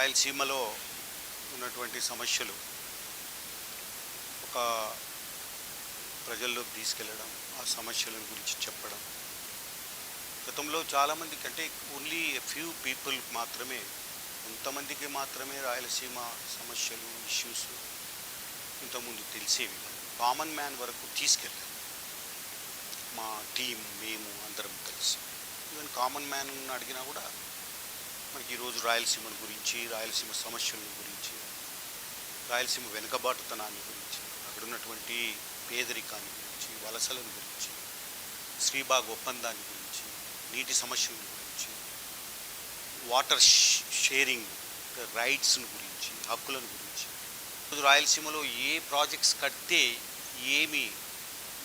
రాయలసీమలో ఉన్నటువంటి సమస్యలు ఒక ప్రజల్లోకి తీసుకెళ్ళడం, ఆ సమస్యల గురించి చెప్పడం. గతంలో చాలామందికి అంటే ఓన్లీ ఎ ఫ్యూ పీపుల్ మాత్రమే, కొంతమందికి మాత్రమే రాయలసీమ సమస్యలు, ఇష్యూస్ ఇంతకుముందు తెలిసేవి. కామన్ మ్యాన్ వరకు తీసుకెళ్ళారు మా టీం, మేము అందరం కలిసి. ఈవెన్ కామన్ మ్యాన్ అడిగినా కూడా మనకి ఈరోజు రాయలసీమ గురించి, రాయలసీమ సమస్యల గురించి, రాయలసీమ వెనుకబాటుతనాన్ని గురించి, అక్కడ ఉన్నటువంటి పేదరికాన్ని గురించి, వలసలను గురించి, శ్రీబాగ్ ఒప్పందాన్ని గురించి, నీటి సమస్యల గురించి, వాటర్ షేరింగ్ రైట్స్ను గురించి, హక్కులను గురించి, ఈరోజు రాయలసీమలో ఏ ప్రాజెక్ట్స్ కడితే ఏమి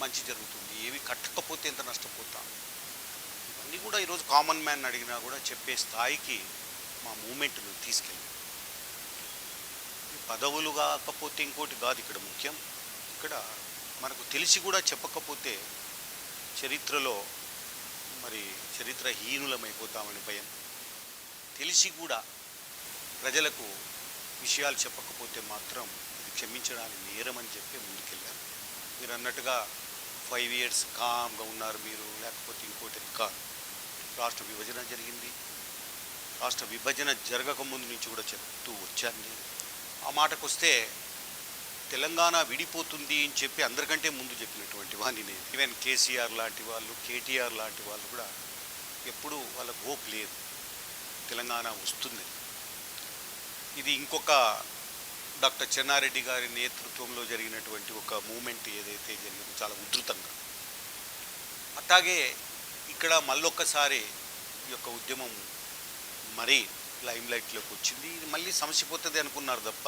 మంచి జరుగుతుంది, ఏవి కట్టకపోతే ఎంత నష్టపోతాం, ఇవన్నీ కూడా ఈరోజు కామన్ మ్యాన్ అడిగినా కూడా చెప్పే స్థాయికి మా మూమెంట్ను తీసుకెళ్ళి. పదవులు కాకపోతే ఇంకోటి కాదు ఇక్కడ ముఖ్యం. ఇక్కడ మనకు తెలిసి కూడా చెప్పకపోతే చరిత్రలో మరి చరిత్రహీనులమైపోతామని భయం. తెలిసి కూడా ప్రజలకు విషయాలు చెప్పకపోతే మాత్రం ఇది క్షమించడానికి నేరమని చెప్పి ముందుకెళ్ళారు. మీరు అన్నట్టుగా 5 years కామ్గా ఉన్నారు మీరు, లేకపోతే ఇంకోటి కాదు. రాష్ట్ర విభజన జరిగింది. రాష్ట్ర విభజన జరగకముందు నుంచి కూడా చెప్తూ వచ్చాను నేను. ఆ మాటకు వస్తే తెలంగాణ విడిపోతుంది అని చెప్పి అందరికంటే ముందు చెప్పినటువంటి వాడిని నేను. ఈవెన్ కేసీఆర్ లాంటి వాళ్ళు, కేటీఆర్ లాంటి వాళ్ళు కూడా ఎప్పుడూ వాళ్ళకు హోప్ లేదు తెలంగాణ వస్తుంది. ఇది ఇంకొక డాక్టర్ చెన్నారెడ్డి గారి నేతృత్వంలో జరిగినటువంటి ఒక మూమెంట్ ఏదైతే జరిగిందో చాలా ఉధృతంగా. అట్లాగే ఇక్కడ మళ్ళొక్కసారి ఈ యొక్క ఉద్యమం మరీ లైమ్లైట్లోకి వచ్చింది. ఇది మళ్ళీ సమసిపోతుంది అనుకున్నారు తప్ప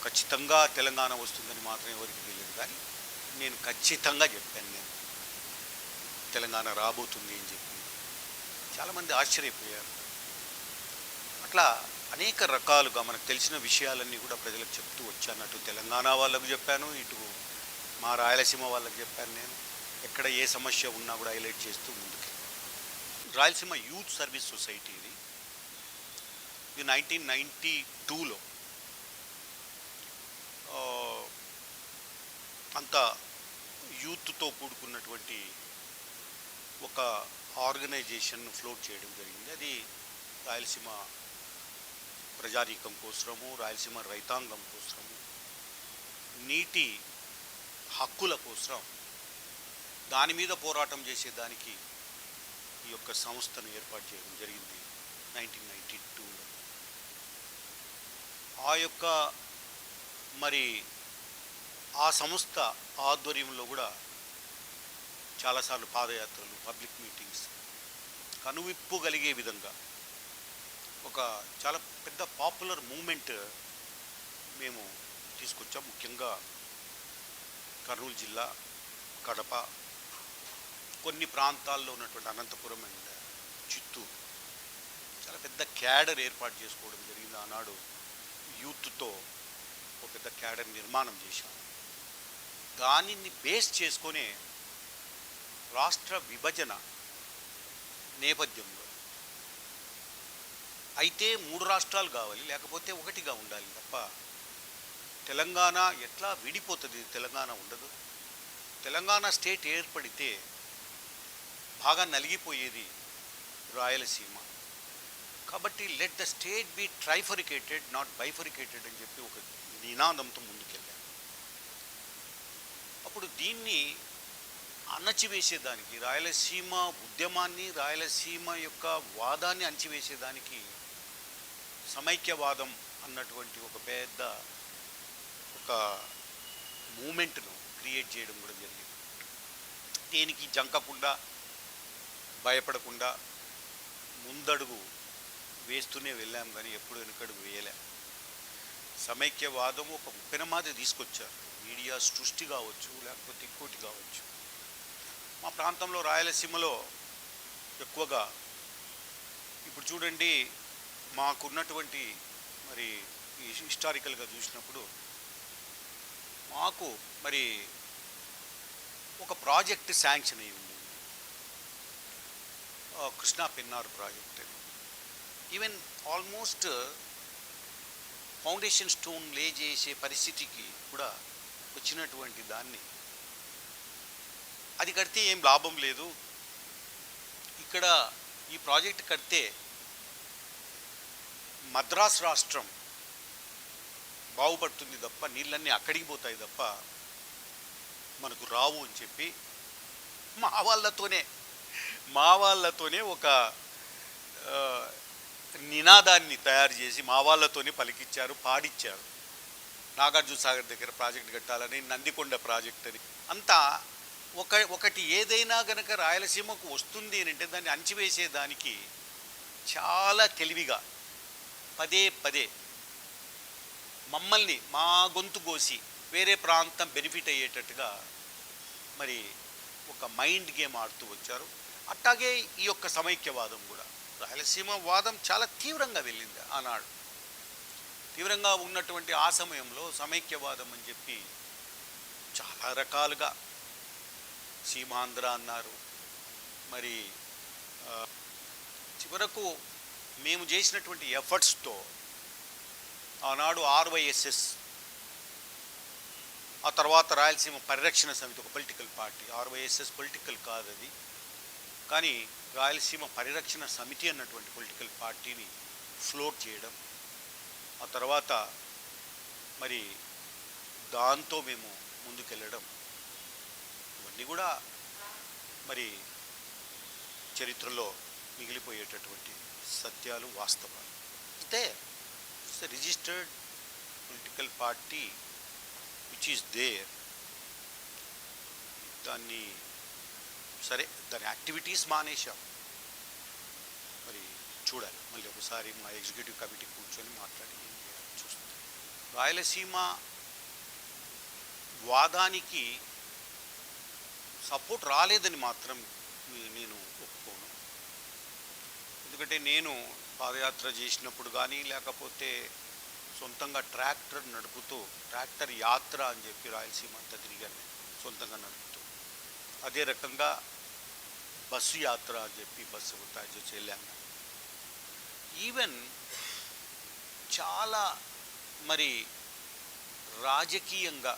ఖచ్చితంగా తెలంగాణ వస్తుందని మాత్రం ఎవరికి తెలియదు. కానీ నేను ఖచ్చితంగా చెప్పాను, నేను తెలంగాణ రాబోతుంది అని చెప్పి. చాలామంది ఆశ్చర్యపోయారు. అట్లా అనేక రకాలుగా మనకు తెలిసిన విషయాలన్నీ కూడా ప్రజలకు చెప్తూ వచ్చాను. అటు తెలంగాణ వాళ్ళకు చెప్పాను, ఇటు మా రాయలసీమ వాళ్ళకు చెప్పాను. నేను ఎక్కడ ఏ సమస్య ఉన్నా కూడా హైలైట్ చేస్తూ ముందుకు. రాయలసీమ యూత్ సర్వీస్ సొసైటీ ఇది 1992లో అంత యూత్తో కూడుకున్నటువంటి ఒక ఆర్గనైజేషన్ ఫ్లోట్ చేయడం జరిగింది. అది రాయలసీమ ప్రజానీకం కోసము, రాయలసీమ రైతాంగం కోసము, నీటి హక్కుల కోసం దాని మీద పోరాటం చేసేదానికి ఈ యొక్క సంస్థను ఏర్పాటు చేయడం జరిగింది 1992లో. ఆ యొక్క మరి ఆ సంస్థ ఆధ్వర్యంలో కూడా చాలాసార్లు పాదయాత్రలు, పబ్లిక్ మీటింగ్స్ కనువిప్పుగలిగే విధంగా ఒక చాలా పెద్ద పాపులర్ మూమెంట్ మేము తీసుకొచ్చాం. ముఖ్యంగా కర్నూలు జిల్లా, కడప, కొన్ని ప్రాంతాల్లో ఉన్నటువంటి అనంతపురం అండ్ చిత్తూరు చాలా పెద్ద క్యాడర్ ఏర్పాటు చేసుకోవడం జరిగింది. ఆనాడు యూత్తో ఒక పెద్ద క్యాడర్ నిర్మాణం చేశాము. దానిని బేస్ చేసుకొనే రాష్ట్ర విభజన నేపథ్యంలో అయితే 3 రాష్ట్రాలు కావాలి, లేకపోతే ఒకటిగా ఉండాలి తప్ప తెలంగాణ ఎట్లా విడిపోతుంది, తెలంగాణ ఉండదు. తెలంగాణ స్టేట్ ఏర్పడితే బాగా నలిగిపోయేది రాయలసీమ. కాబట్టి let the state be trifurcated, not bifurcated అని చెప్పి ఒక నినాదంతో ముందుకెళ్ళాను. అప్పుడు దీన్ని అణచివేసేదానికి, రాయలసీమ ఉద్యమాన్ని, రాయలసీమ యొక్క వాదాన్ని అణచివేసేదానికి సమైక్యవాదం అన్నటువంటి ఒక పెద్ద ఒక మూమెంట్ను క్రియేట్ చేయడం కూడా జరిగింది. దేనికి జంకకుండా, భయపడకుండా ముందడుగు వేస్తూనే వెళ్ళాం, కానీ ఎప్పుడు వెనుకడుగు వేయలేం. సమైక్యవాదం ఒక పెనమాది తీసుకొచ్చారు. మీడియా సృష్టి కావచ్చు, లేకపోతే ఇంకోటి కావచ్చు. మా ప్రాంతంలో రాయలసీమలో ఎక్కువగా ఇప్పుడు చూడండి, మాకున్నటువంటి మరి ఈ హిస్టారికల్గా చూసినప్పుడు మాకు మరి ఒక ప్రాజెక్ట్ శాంక్షన్ అయ్యి ఉంది, Krishna Pennar project. Even almost foundation stone లే చేసే పరిస్థితికి కూడా వచ్చినటువంటి దాన్ని, అది కడితే ఏం లాభం లేదు, ఇక్కడ ఈ ప్రాజెక్ట్ కడితే మద్రాస్ రాష్ట్రం బాగుపడుతుంది తప్ప నీళ్ళన్నీ అక్కడికి పోతాయి తప్ప మనకు రావు అని చెప్పి మా వాళ్ళతోనే ఒక నినాదాన్ని తయారు చేసి మా వాళ్ళతోనే పలికిచ్చారు, పాడిచ్చారు. నాగార్జున సాగర్ దగ్గర ప్రాజెక్ట్ కట్టాలని, నందికొండ ప్రాజెక్ట్ అని. అంతా ఒకటి ఏదైనా గనక రాయలసీమకు వస్తుంది అని అంటే దాన్ని అణచివేసేదానికి చాలా తెలివిగా పదే పదే మమ్మల్ని మా గొంతు కోసి వేరే ప్రాంతం బెనిఫిట్ అయ్యేటట్టుగా మరి ఒక మైండ్ గేమ్ ఆడుతూ వచ్చారు. అట్లాగే ఈ యొక్క సమైక్యవాదం కూడా, రాయలసీమ వాదం చాలా తీవ్రంగా వెళ్ళింది ఆనాడు. తీవ్రంగా ఉన్నటువంటి ఆ సమయంలో సమైక్యవాదం అని చెప్పి చాలా రకాలుగా సీమాంధ్ర అన్నారు. మరి చివరకు మేము చేసినటువంటి ఎఫర్ట్స్తో ఆనాడు ఆర్వైఎస్ఎస్, ఆ తర్వాత రాయలసీమ పరిరక్షణ సమితి, ఒక పొలిటికల్ పార్టీ. ఆర్వైఎస్ఎస్ పొలిటికల్ కాదు అది, కానీ రాయలసీమ పరిరక్షణ సమితి అన్నటువంటి పొలిటికల్ పార్టీని ఫ్లోట్ చేయడం, ఆ తర్వాత మరి దాంతో మేము ముందుకెళ్ళడం, ఇవన్నీ కూడా మరి చరిత్రలో మిగిలిపోయేటటువంటి సత్యాలు, వాస్తవాలు. అయితే it's a registered political party which is there. దాన్ని సరే, దాని యాక్టివిటీస్ మానేశాం. మరి చూడాలి, మళ్ళీ ఒకసారి మా ఎగ్జిక్యూటివ్ కమిటీ కూర్చొని మాట్లాడి ఏం చేయాలి చూస్తాం. రాయలసీమ వాదానికి సపోర్ట్ రాలేదని మాత్రం నేను ఒప్పుకోను. ఎందుకంటే నేను పాదయాత్ర చేసినప్పుడు కానీ, లేకపోతే సొంతంగా ట్రాక్టర్ నడుపుతూ, ట్రాక్టర్ యాత్ర అని చెప్పి రాయలసీమ అంతా తిరిగాను సొంతంగా నడుపుతూ. అదే రకంగా బస్సు యాత్ర అని చెప్పి బస్సు తయారు చేసి వెళ్ళాను. ఈవెన్ చాలా మరి రాజకీయంగా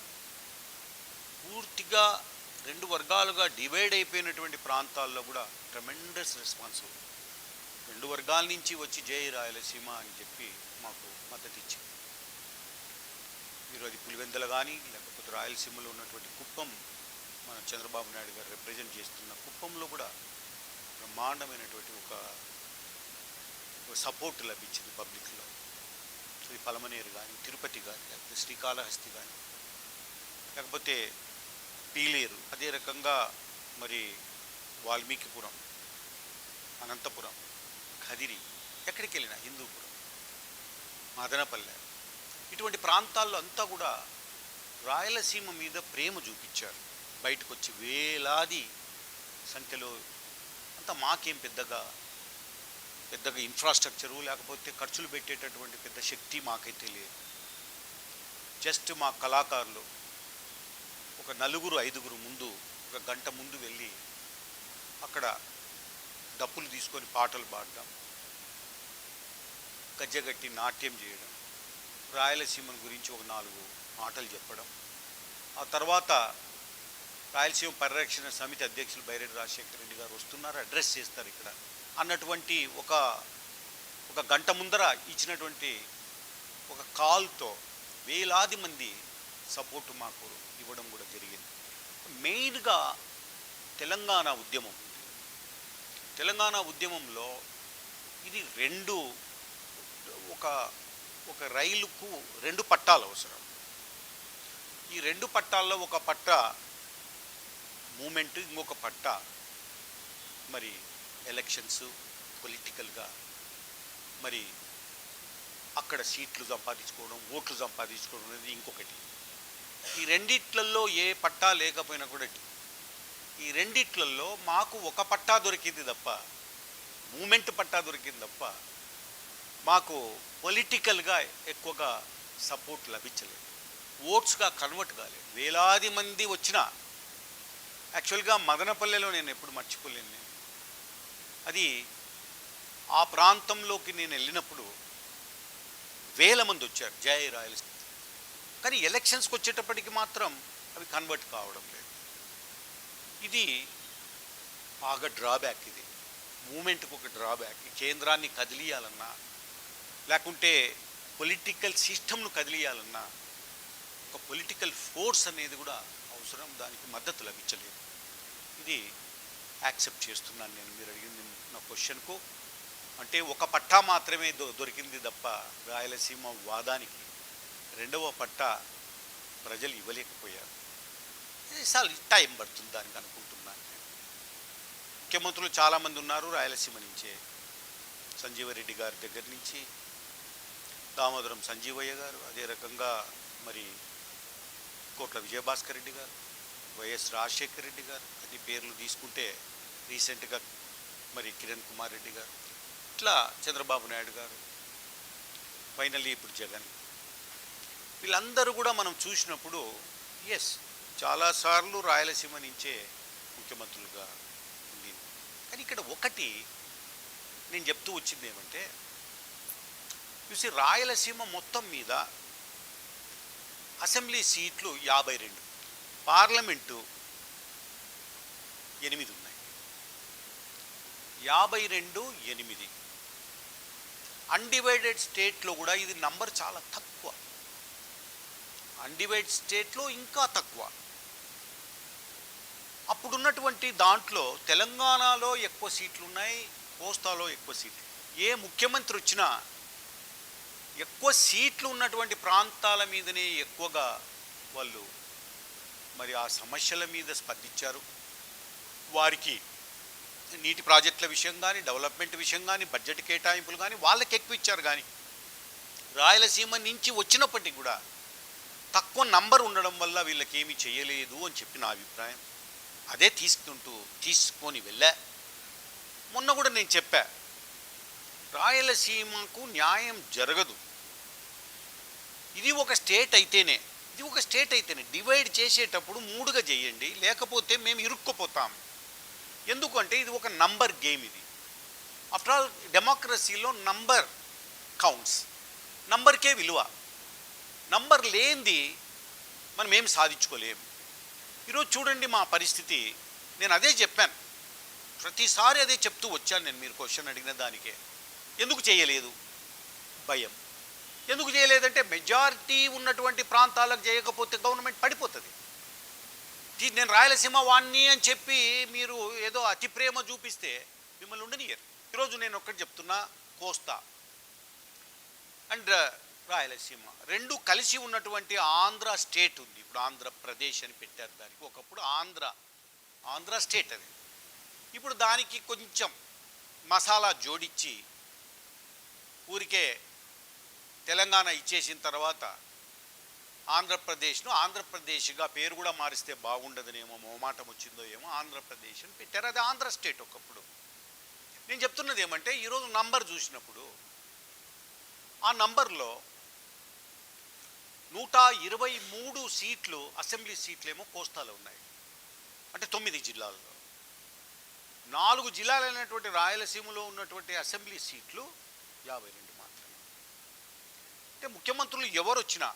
పూర్తిగా రెండు వర్గాలుగా డివైడ్ అయిపోయినటువంటి ప్రాంతాల్లో కూడా ట్రెమెండస్ రెస్పాన్స్. రెండు వర్గాల నుంచి వచ్చి జై రాయలసీమ అని చెప్పి మాకు మద్దతు ఇచ్చింది. మీరు అది పులివెందుల కానీ, లేకపోతే రాయలసీమలో ఉన్నటువంటి కుప్పం, మన చంద్రబాబు నాయుడు గారు రిప్రజెంట్ చేస్తున్న కుప్పంలో కూడా బ్రహ్మాండమైనటువంటి ఒక సపోర్ట్ లభించింది పబ్లిక్లో. అది పలమనేరు కానీ, తిరుపతి కానీ, లేకపోతే శ్రీకాళహస్తి కానీ, లేకపోతే పీలేరు, అదే రకంగా మరి వాల్మీకిపురం, అనంతపురం, కదిరి, ఎక్కడికి వెళ్ళినా హిందూపురం, మదనపల్లె, ఇటువంటి ప్రాంతాల్లో అంతా కూడా రాయలసీమ మీద ప్రేమ చూపించారు. బయటకు వచ్చి వేలాది సంఖ్యలో. అంతా మాకేం పెద్దగా ఇన్ఫ్రాస్ట్రక్చరు, లేకపోతే ఖర్చులు పెట్టేటటువంటి పెద్ద శక్తి మాకైతే లేదు. జస్ట్ మా కళాకారులు ఒక 4-5 ముందు, ఒక గంట ముందు వెళ్ళి అక్కడ డప్పులు తీసుకొని పాటలు పాడడం, గజ్జగట్టి నాట్యం చేయడం, రాయలసీమ గురించి ఒక 4 మాటలు చెప్పడం. ఆ తర్వాత రాయలసీమ పరిరక్షణ సమితి అధ్యక్షులు బైరెడ్డి రాజశేఖర రెడ్డి గారు వస్తున్నారు, అడ్రస్ చేస్తారు ఇక్కడ అన్నటువంటి ఒక గంట ముందర ఇచ్చినటువంటి ఒక కాల్తో వేలాది మంది సపోర్టు మాకు ఇవ్వడం కూడా జరిగింది. మెయిన్గా తెలంగాణ ఉద్యమం. తెలంగాణ ఉద్యమంలో ఇది ఒక రైలుకు 2 పట్టాలు అవసరం. ఈ 2 పట్టాల్లో ఒక పట్ట మూమెంట్, ఇంకొక పట్ట మరి ఎలక్షన్స్, పొలిటికల్గా మరి అక్కడ సీట్లు సంపాదించుకోవడం, ఓట్లు సంపాదించుకోవడం అనేది ఇంకొకటి. ఈ రెండిట్లలో ఏ పట్టా లేకపోయినా కూడా, ఈ రెండిట్లలో మాకు ఒక పట్టా దొరికింది తప్ప, మూమెంట్ పట్టా దొరికింది తప్ప, మాకు పొలిటికల్గా ఎక్కువగా సపోర్ట్ లభించలేదు, ఓట్స్గా కన్వర్ట్ కాలేదు. వేలాది మంది వచ్చినా, యాక్చువల్గా మదనపల్లెలో నేను ఎప్పుడు మర్చిపోలేను. అది ఆ ప్రాంతంలోకి నేను వెళ్ళినప్పుడు వేల మంది వచ్చారు జై రాయలసీమ. కానీ ఎలక్షన్స్కి వచ్చేటప్పటికి మాత్రం అవి కన్వర్ట్ కావడం లేదు. ఇది బాగా డ్రాబ్యాక్. ఇది మూమెంట్కి ఒక డ్రాబ్యాక్. కేంద్రాన్ని కదిలియాలన్నా లేకుంటే పొలిటికల్ సిస్టమ్ను కదిలియాలన్నా ఒక పొలిటికల్ ఫోర్స్ అనేది కూడా అవసరం. దానికి మద్దతు లభించలేదు. ఇది యాక్సెప్ట్ చేస్తున్నాను నేను మీరు అడిగింది నా క్వశ్చన్కు. అంటే ఒక పట్టా మాత్రమే దొరికింది తప్ప రాయలసీమ వాదానికి రెండవ పట్టా ప్రజలు ఇవ్వలేకపోయారు. చాలా టైం పడుతుంది దానికి అనుకుంటున్నాను నేను. ముఖ్యమంత్రులు చాలామంది ఉన్నారు రాయలసీమ నుంచే. సంజీవరెడ్డి గారి దగ్గర నుంచి దామోదరం సంజీవయ్య గారు, అదే రకంగా మరి కోట్ల విజయభాస్కర్ రెడ్డి గారు, వైఎస్ రాజశేఖర్ రెడ్డి గారు, అన్ని పేర్లు తీసుకుంటే రీసెంట్గా మరి కిరణ్ కుమార్ రెడ్డి గారు, ఇట్లా చంద్రబాబు నాయుడు గారు, ఫైనల్లీ ఇప్పుడు జగన్, వీళ్ళందరూ కూడా మనం చూసినప్పుడు ఎస్ చాలాసార్లు రాయలసీమ నుంచే ముఖ్యమంత్రులుగా ఉంది. కానీ ఇక్కడ ఒకటి నేను చెప్తూ వచ్చింది ఏమంటే చూసి రాయలసీమ మొత్తం మీద అసెంబ్లీ సీట్లు 52, పార్లమెంటు 8 ఉన్నాయి. 52, 8. అన్డివైడెడ్ స్టేట్లో కూడా ఇది నంబర్ చాలా తక్కువ. అన్డివైడెడ్ స్టేట్లో ఇంకా తక్కువ. అప్పుడున్నటువంటి దాంట్లో తెలంగాణలో ఎక్కువ సీట్లు ఉన్నాయి, కోస్తాలో ఎక్కువ సీట్లు. ఏ ముఖ్యమంత్రి వచ్చినా ఎక్కువ సీట్లు ఉన్నటువంటి ప్రాంతాల మీదనే ఎక్కువగా వాళ్ళు మరి ఆ సమస్యల మీద స్పందించారు. వారికి నీటి ప్రాజెక్టుల విషయం కానీ, డెవలప్మెంట్ విషయం కానీ, బడ్జెట్ కేటాయింపులు కానీ వాళ్ళకి ఎక్కువ ఇచ్చారు. కానీ రాయలసీమ నుంచి వచ్చినప్పటికీ కూడా తక్కువ నంబర్ ఉండడం వల్ల వీళ్ళకి ఏమీ చేయలేదు అని చెప్పి నా అభిప్రాయం. అదే తీసుకొని వెళ్ళా. మొన్న కూడా నేను చెప్పా, రాయలసీమకు న్యాయం జరగదు. ఇది ఒక స్టేట్ అయితేనే డివైడ్ చేసేటప్పుడు 3గా చేయండి, లేకపోతే మేము ఇరుక్కుపోతాం. ఎందుకంటే ఇది ఒక నంబర్ గేమ్. ఇది ఆఫ్టర్ ఆల్ డెమోక్రసీలో నంబర్ కౌంట్స్, నంబర్కే విలువ. నంబర్ లేనిది మనం ఏం సాధించుకోలేము. ఈరోజు చూడండి మా పరిస్థితి. నేను అదే చెప్పాను, ప్రతిసారి అదే చెప్తూ వచ్చాను నేను. మీరు క్వశ్చన్ అడిగిన దానికే ఎందుకు చేయలేదు, భయం. ఎందుకు చేయలేదంటే మెజారిటీ ఉన్నటువంటి ప్రాంతాలకు చేయకపోతే గవర్నమెంట్ పడిపోతుంది. నేను రాయలసీమ వాణ్ణి అని చెప్పి మీరు ఏదో అతి ప్రేమ చూపిస్తే మిమ్మల్ని ఉండనియరు. ఈరోజు నేను ఒక్కటి చెప్తున్నా, కోస్తా అండ్ రాయలసీమ రెండు కలిసి ఉన్నటువంటి ఆంధ్ర స్టేట్ ఉంది. ఇప్పుడు ఆంధ్రప్రదేశ్ అని పెట్టారు దానికి. ఒకప్పుడు ఆంధ్ర స్టేట్ అది. ఇప్పుడు దానికి కొంచెం మసాలా జోడించి ఊరికే తెలంగాణ ఇచ్చేసిన తర్వాత ఆంధ్రప్రదేశ్గా పేరు కూడా మారిస్తే బాగుండదనేమో, మోమాటం వచ్చిందో ఏమో, ఆంధ్రప్రదేశ్ అని పెట్టారు. అది ఆంధ్ర స్టేట్ ఒకప్పుడు. నేను చెప్తున్నది ఏమంటే ఈరోజు నంబర్ చూసినప్పుడు ఆ నంబర్లో 123 సీట్లు, అసెంబ్లీ సీట్లేమో కోస్తాలో ఉన్నాయి. అంటే 9 జిల్లాల్లో. 4 జిల్లాలైనటువంటి రాయలసీమలో ఉన్నటువంటి అసెంబ్లీ సీట్లు 52 మాత్రమే. అంటే ముఖ్యమంత్రులు ఎవరు వచ్చినా,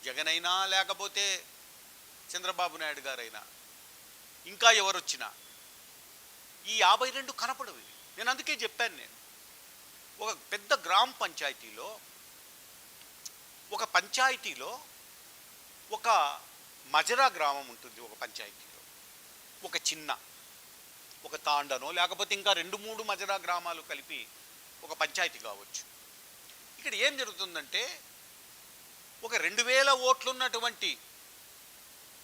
జగన్ అయినా లేకపోతే చంద్రబాబు నాయుడు గారైనా, ఇంకా ఎవరు వచ్చినా ఈ 52 కనపడవు. నేను అందుకే చెప్పాను, నేను ఒక పెద్ద గ్రామ పంచాయతీలో ఒక మజరా గ్రామం ఉంటుంది. ఒక పంచాయతీలో ఒక తాండనో లేకపోతే ఇంకా 2-3 మజరా గ్రామాలు కలిపి ఒక పంచాయతీ కావచ్చు. ఇక్కడ ఏం జరుగుతుందంటే ఒక 2000 ఓట్లు ఉన్నటువంటి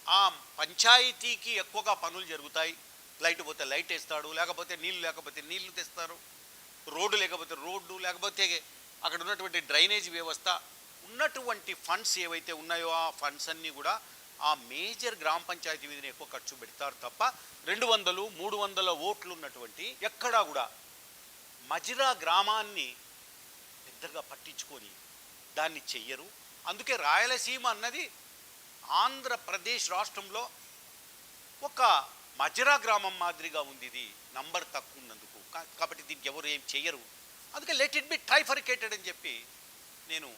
ఆ పంచాయతీకి ఎక్కువగా పనులు జరుగుతాయి. లైట్ పోతే లైట్ వేస్తాడు, లేకపోతే నీళ్లు లేకపోతే నీళ్లు తెస్తారు, రోడ్డు లేకపోతే రోడ్డు, లేకపోతే అక్కడ ఉన్నటువంటి డ్రైనేజ్ వ్యవస్థ, ఉన్నటువంటి ఫండ్స్ ఏవైతే ఉన్నాయో ఆ ఫండ్స్ అన్నీ కూడా ఆ మేజర్ గ్రామ పంచాయతీ మీదనే ఎక్కువ ఖర్చు పెడతారు తప్ప 200-300 ఓట్లు ఉన్నటువంటి ఎక్కడా కూడా మజిరా గ్రామాన్ని పెద్దగా పట్టించుకొని దాన్ని చెయ్యరు. అందుకే రాయలసీమ అన్నది ఆంధ్రప్రదేశ్ రాష్ట్రంలో ఒక మజరా గ్రామం మాదిరిగా ఉంది, ఇది నంబర్ తక్కువ ఉన్నందుకు, కాబట్టి దీనికి ఎవరు ఏం చెయ్యరు, అందుకే లెట్ ఇట్ బి ట్రైఫరికేటెడ్ అని చెప్పి నేను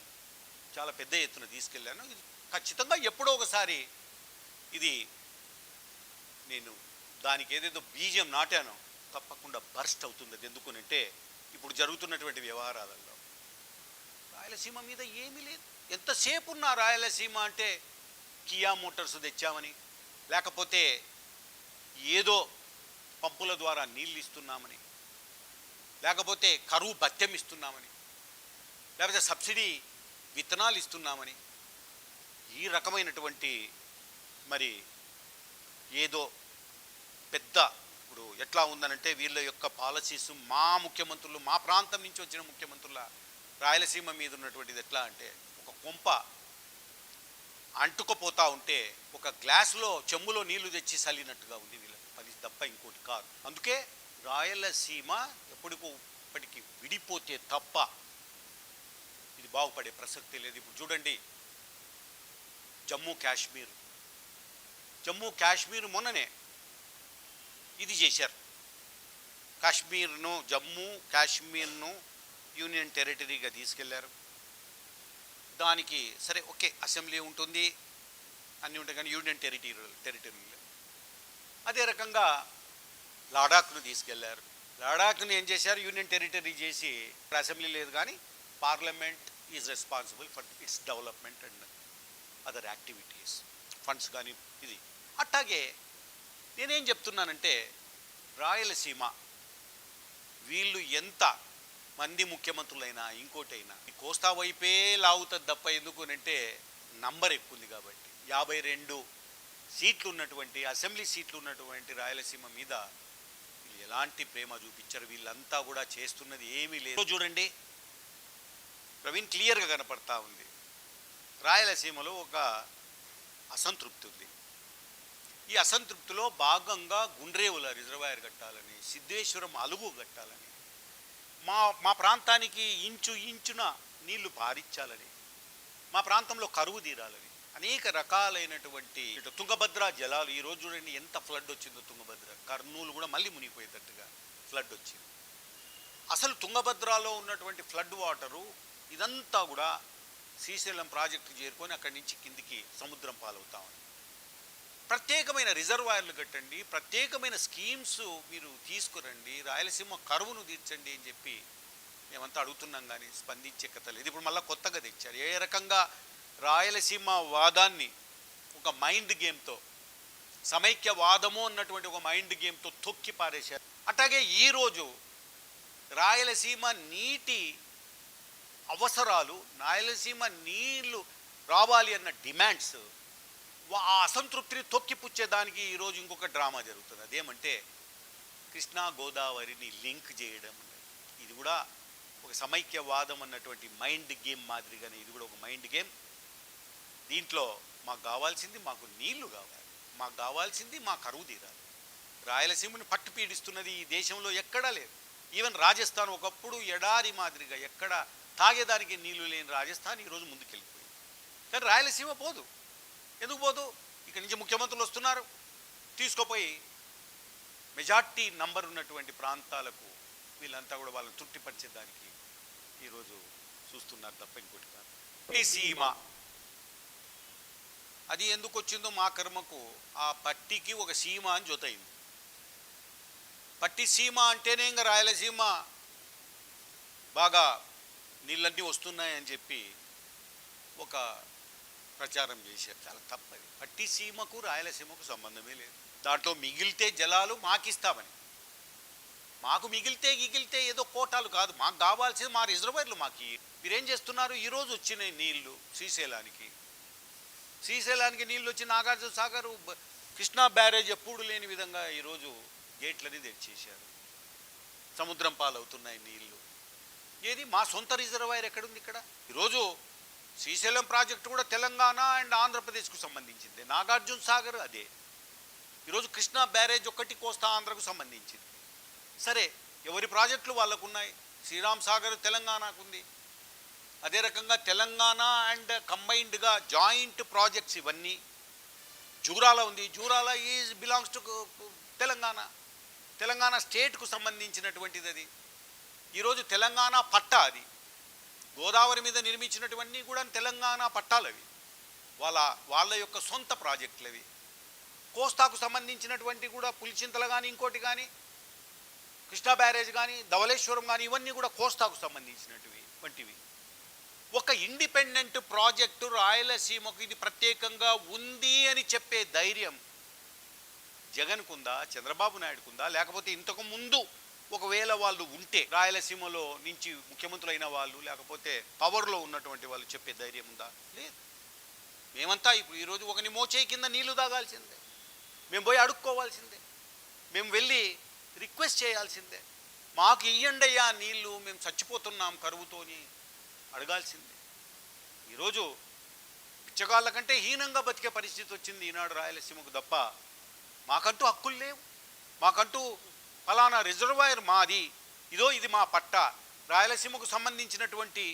చాలా పెద్ద ఎత్తున తీసుకెళ్ళాను. ఇది ఖచ్చితంగా ఎప్పుడో ఒకసారి ఇది నేను దానికి ఏదేదో బీజం నాటానో తప్పకుండా బర్స్ట్ అవుతుంది. అది ఎందుకునంటే ఇప్పుడు జరుగుతున్నటువంటి వ్యవహారాలలో రాయలసీమ మీద ఏమీ లేదు. ఎంతసేపు ఉన్న రాయలసీమ అంటే కియా మోటార్స్ తెచ్చామని, లేకపోతే ఏదో పంపుల ద్వారా నీళ్ళు ఇస్తున్నామని, లేకపోతే కరువు భత్యం ఇస్తున్నామని, లేకపోతే సబ్సిడీ విత్తనాలు ఇస్తున్నామని, ఈ రకమైనటువంటి మరి ఏదో పెద్ద ఇప్పుడు ఎట్లా ఉందనంటే వీళ్ళ యొక్క పాలసీస్ మా ముఖ్యమంత్రులు, మా ప్రాంతం నుంచి వచ్చిన ముఖ్యమంత్రుల రాయలసీమ మీద ఉన్నటువంటిది ఎట్లా అంటే ఒక కొంప అంటుకుపోతూ ఉంటే ఒక గ్లాసులో చెంబులో నీళ్లు తెచ్చి చల్లినట్టుగా ఉంది వీళ్ళ పని తప్ప ఇంకోటి కాదు. అందుకే రాయలసీమ ఎప్పటికీ విడిపోతే తప్ప ఇది బాగుపడే ప్రసక్తి లేదు. ఇప్పుడు చూడండి జమ్మూ కాశ్మీర్ మొన్ననే ఇది చేశారు, జమ్మూ కాశ్మీర్ను యూనియన్ టెరిటరీగా తీసుకెళ్లారు. దానికి సరే ఓకే అసెంబ్లీ ఉంటుంది అన్నీ ఉంటాయి, కానీ యూనియన్ టెరిటరీలో అదే రకంగా లడాఖ్ను తీసుకెళ్లారు. లడాఖ్ను ఏం చేశారు, యూనియన్ టెరిటరీ చేసి అసెంబ్లీ లేదు, కానీ parliament is responsible for its development and other activities, funds కానీ ఇది. అట్లాగే నేనేం చెప్తున్నానంటే రాయలసీమ వీళ్ళు ఎంత మంది ముఖ్యమంత్రులైనా ఇంకోటైనా ఈ కోస్తా వైపే లాగుతుంది తప్ప, ఎందుకునంటే నంబర్ ఎక్కువ ఉంది కాబట్టి. 52 సీట్లు ఉన్నటువంటి అసెంబ్లీ సీట్లు ఉన్నటువంటి రాయలసీమ మీద వీళ్ళు ఎలాంటి ప్రేమ చూపించారు. వీళ్ళంతా కూడా చేస్తున్నది ఏమీ లేదు. చూడండి ప్రవీణ్ క్లియర్గా కనపడతా ఉంది, రాయలసీమలో ఒక అసంతృప్తి ఉంది. ఈ అసంతృప్తిలో భాగంగా గుండ్రేవుల రిజర్వాయర్ కట్టాలని, సిద్ధేశ్వరం అలుగు కట్టాలని, మా ప్రాంతానికి ఇంచున నీళ్లు పారించాలని, మా ప్రాంతంలో కరువు తీరాలని అనేక రకాలైనటువంటి తుంగభద్ర జలాలు. ఈరోజు చూడండి ఎంత ఫ్లడ్ వచ్చిందో తుంగభద్ర, కర్నూలు కూడా మళ్ళీ మునిగిపోయేటట్టుగా ఫ్లడ్ వచ్చింది. అసలు తుంగభద్రలో ఉన్నటువంటి ఫ్లడ్ వాటరు ఇదంతా కూడా శ్రీశైలం ప్రాజెక్టు చేరుకొని అక్కడి నుంచి కిందికి సముద్రం పాలవుతామని ప్రత్యేకమైన రిజర్వాయర్లు కట్టండి, ప్రత్యేకమైన స్కీమ్స్ మీరు తీసుకురండి, రాయలసీమ కరువును తీర్చండి అని చెప్పి మేమంతా అడుగుతున్నాం, కానీ స్పందించే కథ లేదు. ఇప్పుడు మళ్ళీ కొత్తగా తెచ్చారు. ఏ రకంగా రాయలసీమ వాదాన్ని ఒక మైండ్ గేమ్తో, సమైక్యవాదము అన్నటువంటి ఒక మైండ్ గేమ్తో తొక్కి పారేశారు. అట్లాగే ఈరోజు రాయలసీమ నీటి అవసరాలు, రాయలసీమ నీళ్లు రావాలి అన్న డిమాండ్స్, ఆ అసంతృప్తిని తొక్కిపుచ్చేదానికి ఈరోజు ఇంకొక డ్రామా జరుగుతుంది. అదేమంటే కృష్ణా గోదావరిని లింక్ చేయడం. ఇది కూడా ఒక సమైక్యవాదం అన్నటువంటి మైండ్ గేమ్ మాదిరిగానే ఇది కూడా ఒక మైండ్ గేమ్. దీంట్లో మాకు కావాల్సింది మాకు నీళ్లు కావాలి, మాకు కావాల్సింది మా కరువు తీరాలి. రాయలసీమని పట్టు పీడిస్తున్నది ఈ దేశంలో ఎక్కడా లేదు. ఈవెన్ రాజస్థాన్ ఒకప్పుడు ఎడారి మాదిరిగా ఎక్కడ తాగేదానికి నీళ్లు లేని రాజస్థాన్ ఈరోజు ముందుకెళ్ళిపోయింది. కానీ రాయలసీమ పోదు. ఎందుకు పోదు? ఇక్కడి నుంచి ముఖ్యమంత్రులు వస్తున్నారు, తీసుకుపోయి మెజార్టీ నంబర్ ఉన్నటువంటి ప్రాంతాలకు వీళ్ళంతా కూడా వాళ్ళని తృప్తిపరిచేదానికి ఈరోజు చూస్తున్నారు తప్ప ఇంకోటి కాదు. ఈ సీమ అది ఎందుకు వచ్చిందో మా కర్మకు, ఆ పట్టికి ఒక సీమ అని జొతయింది. పట్టి సీమ అంటేనే ఇంకా రాయలసీమ బాగా నీళ్ళన్నీ వస్తున్నాయని చెప్పి ఒక ప్రచారం చేశారు. చాలా తప్పది. పట్టి సీమకు రాయలసీమకు సంబంధమే లేదు. దాంట్లో మిగిలితే జలాలు మాకిస్తామని, మాకు మిగిలితే ఏదో కోటాలు కాదు, మాకు కావాల్సింది మా రిజర్వాయర్లు మాకు. మీరేం చేస్తున్నారు? ఈరోజు వచ్చిన నీళ్లు శ్రీశైలానికి నీళ్ళు వచ్చి నాగార్జున సాగర్, కృష్ణా బ్యారేజ్ ఎప్పుడు లేని విధంగా ఈరోజు గేట్లని తెరిచేశారు. సముద్రం పాలవుతున్నాయి నీళ్లు. ఏది మా సొంత రిజర్వాయర్ ఎక్కడుంది ఇక్కడ? ఈరోజు శ్రీశైలం ప్రాజెక్టు కూడా తెలంగాణ అండ్ ఆంధ్రప్రదేశ్కు సంబంధించింది. నాగార్జున సాగర్ అదే. ఈరోజు కృష్ణా బ్యారేజ్ ఒక్కటి కోస్తా ఆంధ్రకు సంబంధించింది. సరే, ఎవరి ప్రాజెక్టులు వాళ్ళకు ఉన్నాయి. శ్రీరామ్ సాగర్ తెలంగాణకు ఉంది. అదే రకంగా తెలంగాణ అండ్ కంబైన్డ్గా జాయింట్ ప్రాజెక్ట్స్ ఇవన్నీ. జూరాల ఉంది. జూరాల బిలాంగ్స్ టు తెలంగాణ తెలంగాణ స్టేట్కు సంబంధించినటువంటిది అది. ఈరోజు తెలంగాణ పట్టా అది. గోదావరి మీద నిర్మించినటువంటి కూడా తెలంగాణ పట్టాలవి, వాళ్ళ యొక్క సొంత ప్రాజెక్టులు అవి. కోస్తాకు సంబంధించినటువంటి కూడా పులిచింతలు కానీ ఇంకోటి కానీ కృష్ణా బ్యారేజ్ కానీ ధవళేశ్వరం కానీ ఇవన్నీ కూడా కోస్తాకు సంబంధించినటివి వంటివి. ఒక ఇండిపెండెంట్ ప్రాజెక్టు రాయలసీమకు ఇది ప్రత్యేకంగా ఉంది అని చెప్పే ధైర్యం జగన్కుందా, చంద్రబాబు నాయుడుకుందా? లేకపోతే ఇంతకు ముందు ఒకవేళ వాళ్ళు ఉంటే రాయలసీమలో నుంచి ముఖ్యమంత్రులు అయిన వాళ్ళు లేకపోతే పవర్లో ఉన్నటువంటి వాళ్ళు చెప్పే ధైర్యం ఉందా? లేదు. మేమంతా ఇప్పుడు ఈరోజు ఒకని మోచేయి కింద నీళ్లు తాగాల్సిందే, మేము పోయి అడుక్కోవాల్సిందే, మేము వెళ్ళి రిక్వెస్ట్ చేయాల్సిందే. మాకు ఇయ్యండి అయ్యా నీళ్లు, మేము చచ్చిపోతున్నాం కరువుతోని అడగాల్సిందే. ఈరోజు బిచ్చగాళ్ళ కంటే హీనంగా బతికే పరిస్థితి వచ్చింది ఈనాడు రాయలసీమకు తప్ప మాకంటూ హక్కులు లేవు. మాకంటూ ఫలానా రిజర్వాయర్ మాది, ఇది మా పట్ట, రాయలసీమకు సంబంధించినటువంటి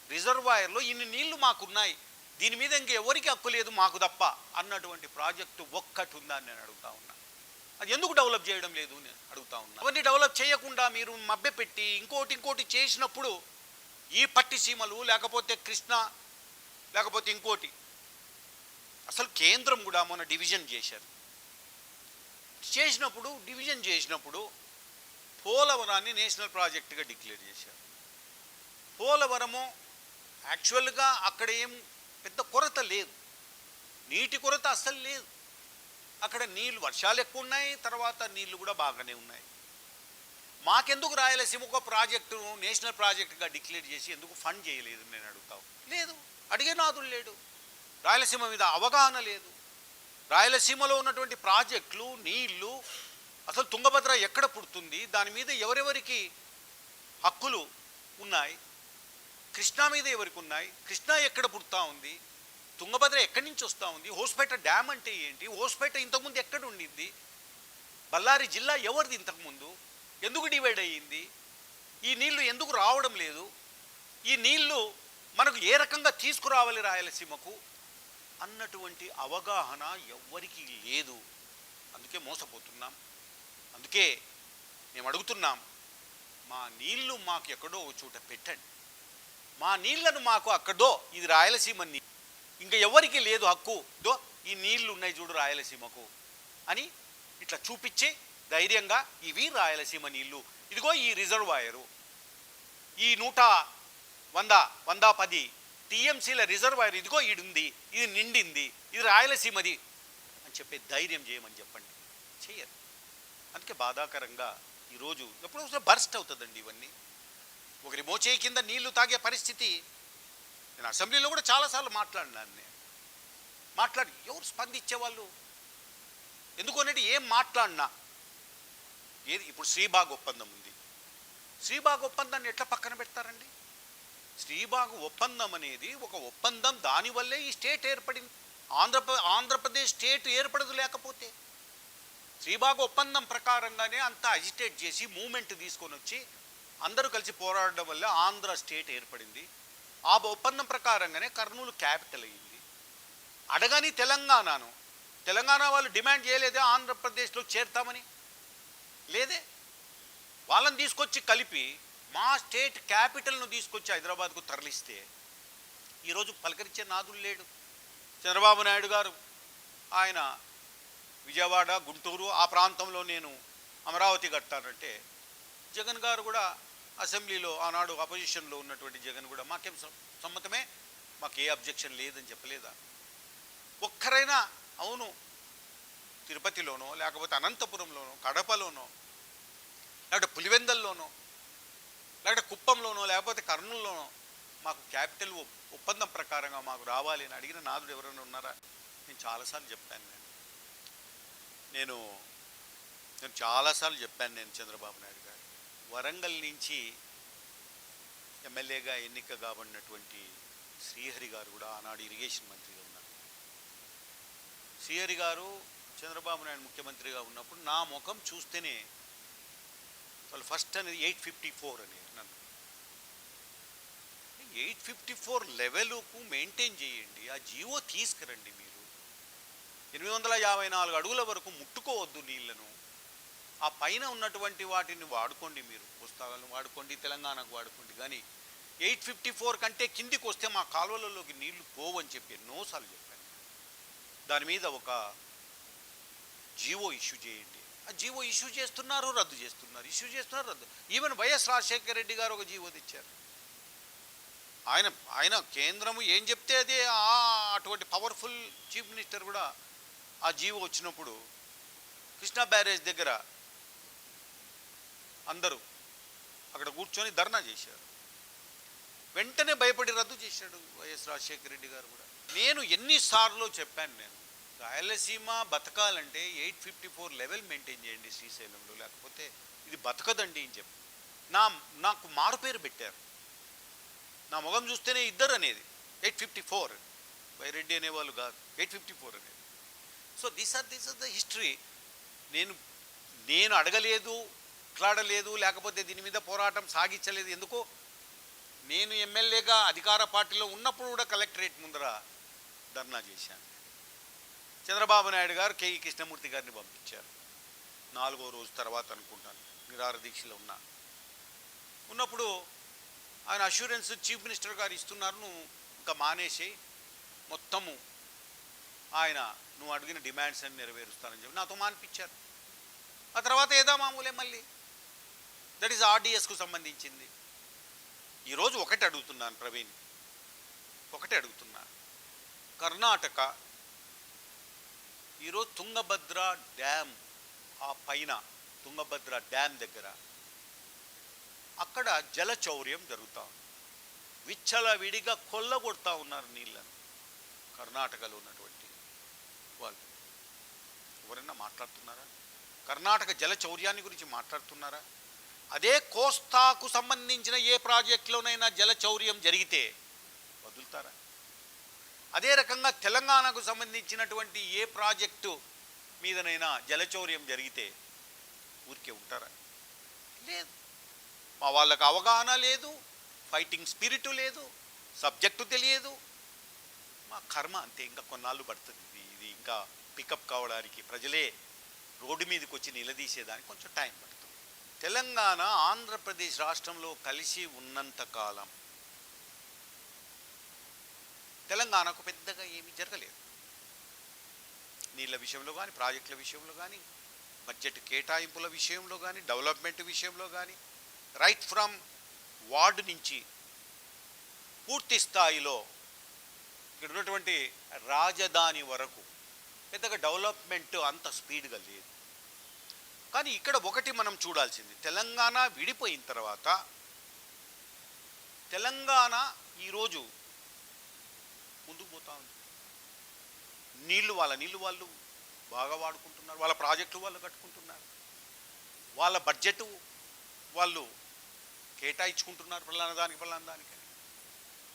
రిజర్వాయర్లో ఇన్ని నీళ్లు మాకున్నాయి, దీని మీద ఇంకెవరికి హక్కు లేదు మాకు తప్ప అన్నటువంటి ప్రాజెక్టు ఒక్కటి ఉందా అని నేను అడుగుతా ఉన్నా. అది ఎందుకు డెవలప్ చేయడం లేదు నేను అడుగుతా ఉన్నా. అవన్నీ డెవలప్ చేయకుండా మీరు మభ్యపెట్టి ఇంకోటి చేసినప్పుడు ఈ పట్టిసీమలు లేకపోతే కృష్ణ లేకపోతే ఇంకోటి, అసలు కేంద్రం కూడా మొన్న డివిజన్ చేసినప్పుడు పోలవరాన్ని నేషనల్ ప్రాజెక్టుగా డిక్లేర్ చేశారు. పోలవరము యాక్చువల్గా అక్కడ ఏం పెద్ద కొరత లేదు, నీటి కొరత అస్సలు లేదు. అక్కడ నీళ్ళు వర్షాలు ఎక్కువ ఉన్నాయి, తర్వాత నీళ్లు కూడా బాగానే ఉన్నాయి. మాకెందుకు రాయలసీమ ఒక ప్రాజెక్టును నేషనల్ ప్రాజెక్టుగా డిక్లేర్ చేసి ఎందుకు ఫండ్ చేయలేదు నేను అడుగుతాను. లేదు, అడిగే నాదులు లేడు, రాయలసీమ మీద అవగాహన లేదు. రాయలసీమలో ఉన్నటువంటి ప్రాజెక్టులు నీళ్లు, అసలు తుంగభద్ర ఎక్కడ పుడుతుంది, దాని మీద ఎవరెవరికి హక్కులు ఉన్నాయి, కృష్ణా మీద ఎవరికి ఉన్నాయి, కృష్ణా ఎక్కడ పుడతా ఉంది, తుంగభద్ర ఎక్కడి నుంచి వస్తూ ఉంది, హోస్పేట డ్యామ్ అంటే ఏంటి, హోస్పేట ఇంతకుముందు ఎక్కడ ఉండింది, బళ్ళారి జిల్లా ఎవరిది ఇంతకుముందు, ఎందుకు డివైడ్ అయ్యింది, ఈ నీళ్లు ఎందుకు రావడం లేదు, ఈ నీళ్లు మనకు ఏ రకంగా తీసుకురావాలి రాయలసీమకు అన్నటువంటి అవగాహన ఎవ్వరికీ లేదు. అందుకే మోసపోతున్నాం. అందుకే మేము అడుగుతున్నాం, మా నీళ్లు మాకు ఎక్కడో ఒక చోట పెట్టండి, మా నీళ్లను మాకు అక్కడో, ఇది రాయలసీమ నీళ్ళు, ఇంకా ఎవరికి లేదు హక్కు, ఈ నీళ్లు ఉన్నాయి చూడు రాయలసీమకు అని ఇట్లా చూపించి ధైర్యంగా ఇవి రాయలసీమ నీళ్లు, ఇదిగో ఈ రిజర్వాయరు, ఈ 110 టీఎంసీల రిజర్వాయర్ ఇదిగో ఈడుంది, ఇది నిండింది, ఇది రాయలసీమది అని చెప్పే ధైర్యం చేయమని చెప్పండి. చెయ్యరు. అందుకే బాధాకరంగా ఈరోజు ఎప్పుడో బర్స్ట్ అవుతుందండి ఇవన్నీ. ఒకరి మోచేయి కింద నీళ్లు తాగే పరిస్థితి. నేను అసెంబ్లీలో కూడా చాలాసార్లు మాట్లాడినాను. మాట్లాడి ఎవరు స్పందించేవాళ్ళు ఎందుకు అనేది ఏం మాట్లాడినా ఏది. ఇప్పుడు శ్రీబాగ్ ఒప్పందం ఉంది, శ్రీబాగ్ ఒప్పందాన్ని ఎట్లా పక్కన పెడతారండి? శ్రీబాగ్ ఒప్పందం అనేది ఒక ఒప్పందం, దానివల్లే ఈ స్టేట్ ఏర్పడింది. ఆంధ్రప్రదేశ్ స్టేట్ ఏర్పడదు లేకపోతే. శ్రీబాగ్ ఒప్పందం ప్రకారంగానే అంతా అజిటేట్ చేసి మూమెంట్ తీసుకొని వచ్చి అందరూ కలిసి పోరాడడం వల్ల ఆంధ్ర స్టేట్ ఏర్పడింది. ఆ ఒప్పందం ప్రకారంగానే కర్నూలు క్యాపిటల్ అయ్యింది. అడగని తెలంగాణ వాళ్ళు డిమాండ్ చేయలేదే ఆంధ్రప్రదేశ్లో చేరుతామని? లేదే. వాళ్ళని తీసుకొచ్చి కలిపి మా స్టేట్ క్యాపిటల్ను తీసుకొచ్చి హైదరాబాద్కు తరలిస్తే ఈరోజు పలకరించే నాదులు లేడు. చంద్రబాబు నాయుడు గారు ఆయన విజయవాడ, గుంటూరు ఆ ప్రాంతంలో నేను అమరావతి కట్టానంటే, జగన్ గారు కూడా అసెంబ్లీలో ఆనాడు అపోజిషన్లో ఉన్నటువంటి జగన్ కూడా మాకేం సమ్మతమే, మాకు ఏ అబ్జెక్షన్ లేదని చెప్పలేదా? ఒక్కరైనా అవును తిరుపతిలోనో లేకపోతే అనంతపురంలోనో కడపలోనో లేకపోతే పులివెందల్లోనో లేకపోతే కుప్పంలోనో లేకపోతే కర్నూలులోనో మాకు క్యాపిటల్ ఒప్పందం ప్రకారంగా మాకు రావాలి అని అడిగిన నాదుడు ఎవరైనా ఉన్నారా? నేను చాలాసార్లు చెప్పాను. నేను చాలాసార్లు చెప్పాను. నేను చంద్రబాబు నాయుడు గారు వరంగల్ నుంచి ఎమ్మెల్యేగా ఎన్నిక కాబడినటువంటి శ్రీహరి గారు కూడా ఆనాడు ఇరిగేషన్ మంత్రిగా ఉన్నారు. శ్రీహరి గారు చంద్రబాబు నాయుడు ముఖ్యమంత్రిగా ఉన్నప్పుడు నా ముఖం చూస్తేనే వాళ్ళు ఫస్ట్ అనేది 854 అనేది నన్ను 854 లెవెల్కు మెయింటైన్ చేయండి, ఆ జీవో తీసుకురండి, మీరు 854 అడుగుల వరకు ముట్టుకోవద్దు నీళ్లను, ఆ పైన ఉన్నటువంటి వాటిని వాడుకోండి, మీరు పుస్తకాలను వాడుకోండి, తెలంగాణకు వాడుకోండి. కానీ 854 కంటే కిందికి వస్తే మా కాలువలలోకి నీళ్లు పోవని చెప్పి ఎన్నోసార్లు చెప్పాను. దాని మీద ఒక జీవో ఇష్యూ చేయండి. ఆ జీవో ఇష్యూ చేస్తున్నారు, రద్దు చేస్తున్నారు, ఇష్యూ చేస్తున్నారు, రద్దు. ఈవెన్ వైఎస్ రాజశేఖర రెడ్డి గారు ఒక జీవో తెచ్చారు. ఆయన కేంద్రము ఏం చెప్తే అదే. అటువంటి పవర్ఫుల్ చీఫ్ మినిస్టర్ కూడా ఆ జీవో వచ్చినప్పుడు కృష్ణా బ్యారేజ్ దగ్గర అందరూ అక్కడ కూర్చొని ధర్నా చేశారు. వెంటనే భయపడి రద్దు చేశాడు వైఎస్ రాజశేఖర రెడ్డి గారు కూడా. నేను ఎన్నిసార్లు చెప్పాను, నేను రాయలసీమ బతకాలంటే 854 లెవెల్ మెయింటైన్ చేయండి శ్రీశైలంలో, లేకపోతే ఇది బతకదండి అని చెప్పి నాకు మారు పేరు పెట్టారు. నా ముఖం చూస్తేనే ఇద్దరు అనేది 854, వైరెడ్డి అనేవాళ్ళు కాదు, 854 అనేది. So this are the history. నేను అడగలేదు, మాట్లాడలేదు, లేకపోతే దీని మీద పోరాటం సాగించలేదు. ఎందుకో నేను ఎమ్మెల్యేగా అధికార పార్టీలో ఉన్నప్పుడు కూడా కలెక్టరేట్ ముందర ధర్నా చేశాను. చంద్రబాబు నాయుడు గారు కేఈ కృష్ణమూర్తి గారిని పంపించారు. 4వ రోజు తర్వాత అనుకుంటాను, నిరాహార దీక్షలో ఉన్నప్పుడు ఆయన అష్యూరెన్స్ చీఫ్ మినిస్టర్ గారు ఇస్తున్నారు, నువ్వు ఇంకా మానేసి మొత్తము ఆయన నువ్వు అడిగిన డిమాండ్స్ అని నెరవేరుస్తానని చెప్పి నాతో మానిపించారు. ఆ తర్వాత ఏదో మామూలే మళ్ళీ. దట్ ఈస్ ఆర్డీఎస్కు సంబంధించింది. ఈరోజు ఒకటి అడుగుతున్నాను ప్రవీణ్, ఒకటే అడుగుతున్నా. కర్ణాటక ఈరోజు తుంగభద్ర డ్యామ్, ఆ పైన తుంగభద్ర డ్యామ్ దగ్గర అక్కడ జలచౌర్యం జరుగుతూ ఉంది. విచ్చలవిడిగా కొల్లగొడతా ఉన్నారు నీళ్ళను కర్ణాటకలో ఉన్నటువంటి వాళ్ళు. ఎవరైనా మాట్లాడుతున్నారా? కర్ణాటక జలచౌర్యాన్ని గురించి మాట్లాడుతున్నారా? అదే కోస్తాకు సంబంధించిన ఏ ప్రాజెక్టులోనైనా జలచౌర్యం జరిగితే వదులుతారా? అదే రకంగా తెలంగాణకు సంబంధించినటువంటి ఏ ప్రాజెక్టు మీదనైనా జలచౌర్యం జరిగితే ఊరికే ఉంటారా? లేదు. మా వాళ్ళకు అవగాహన లేదు, ఫైటింగ్ స్పిరిట్ లేదు, సబ్జెక్టు తెలియదు. మా కర్మ అంతే. ఇంకా కొన్నాళ్ళు పడుతుంది ఇది ఇంకా పికప్ కావడానికి. ప్రజలే రోడ్డు మీదకి వచ్చి నిలదీసేదానికి కొంచెం టైం పడుతుంది. తెలంగాణ ఆంధ్రప్రదేశ్ రాష్ట్రంలో కలిసి ఉన్నంతకాలం తెలంగాణకు పెద్దగా ఏమీ జరగలేదు. నీళ్ళ విషయంలో కానీ, ప్రాజెక్టుల విషయంలో కానీ, బడ్జెట్ కేటాయింపుల విషయంలో కానీ, డెవలప్మెంట్ విషయంలో కానీ, రైట్ ఫ్రమ్ వార్డు నుంచి పూర్తి స్థాయిలో ఇక్కడ ఉన్నటువంటి రాజధాని వరకు పెద్దగా డెవలప్మెంట్ అంత స్పీడ్గా లేదు. కానీ ఇక్కడ ఒకటి మనం చూడాల్సింది, తెలంగాణ విడిపోయిన తర్వాత తెలంగాణ ఈరోజు ముందుకు పోతా ఉంది. నీళ్లు వాళ్ళు బాగా వాడుకుంటున్నారు, వాళ్ళ ప్రాజెక్టులు వాళ్ళు కట్టుకుంటున్నారు, వాళ్ళ బడ్జెట్ వాళ్ళు కేటాయించుకుంటున్నారు పలానా దానికి.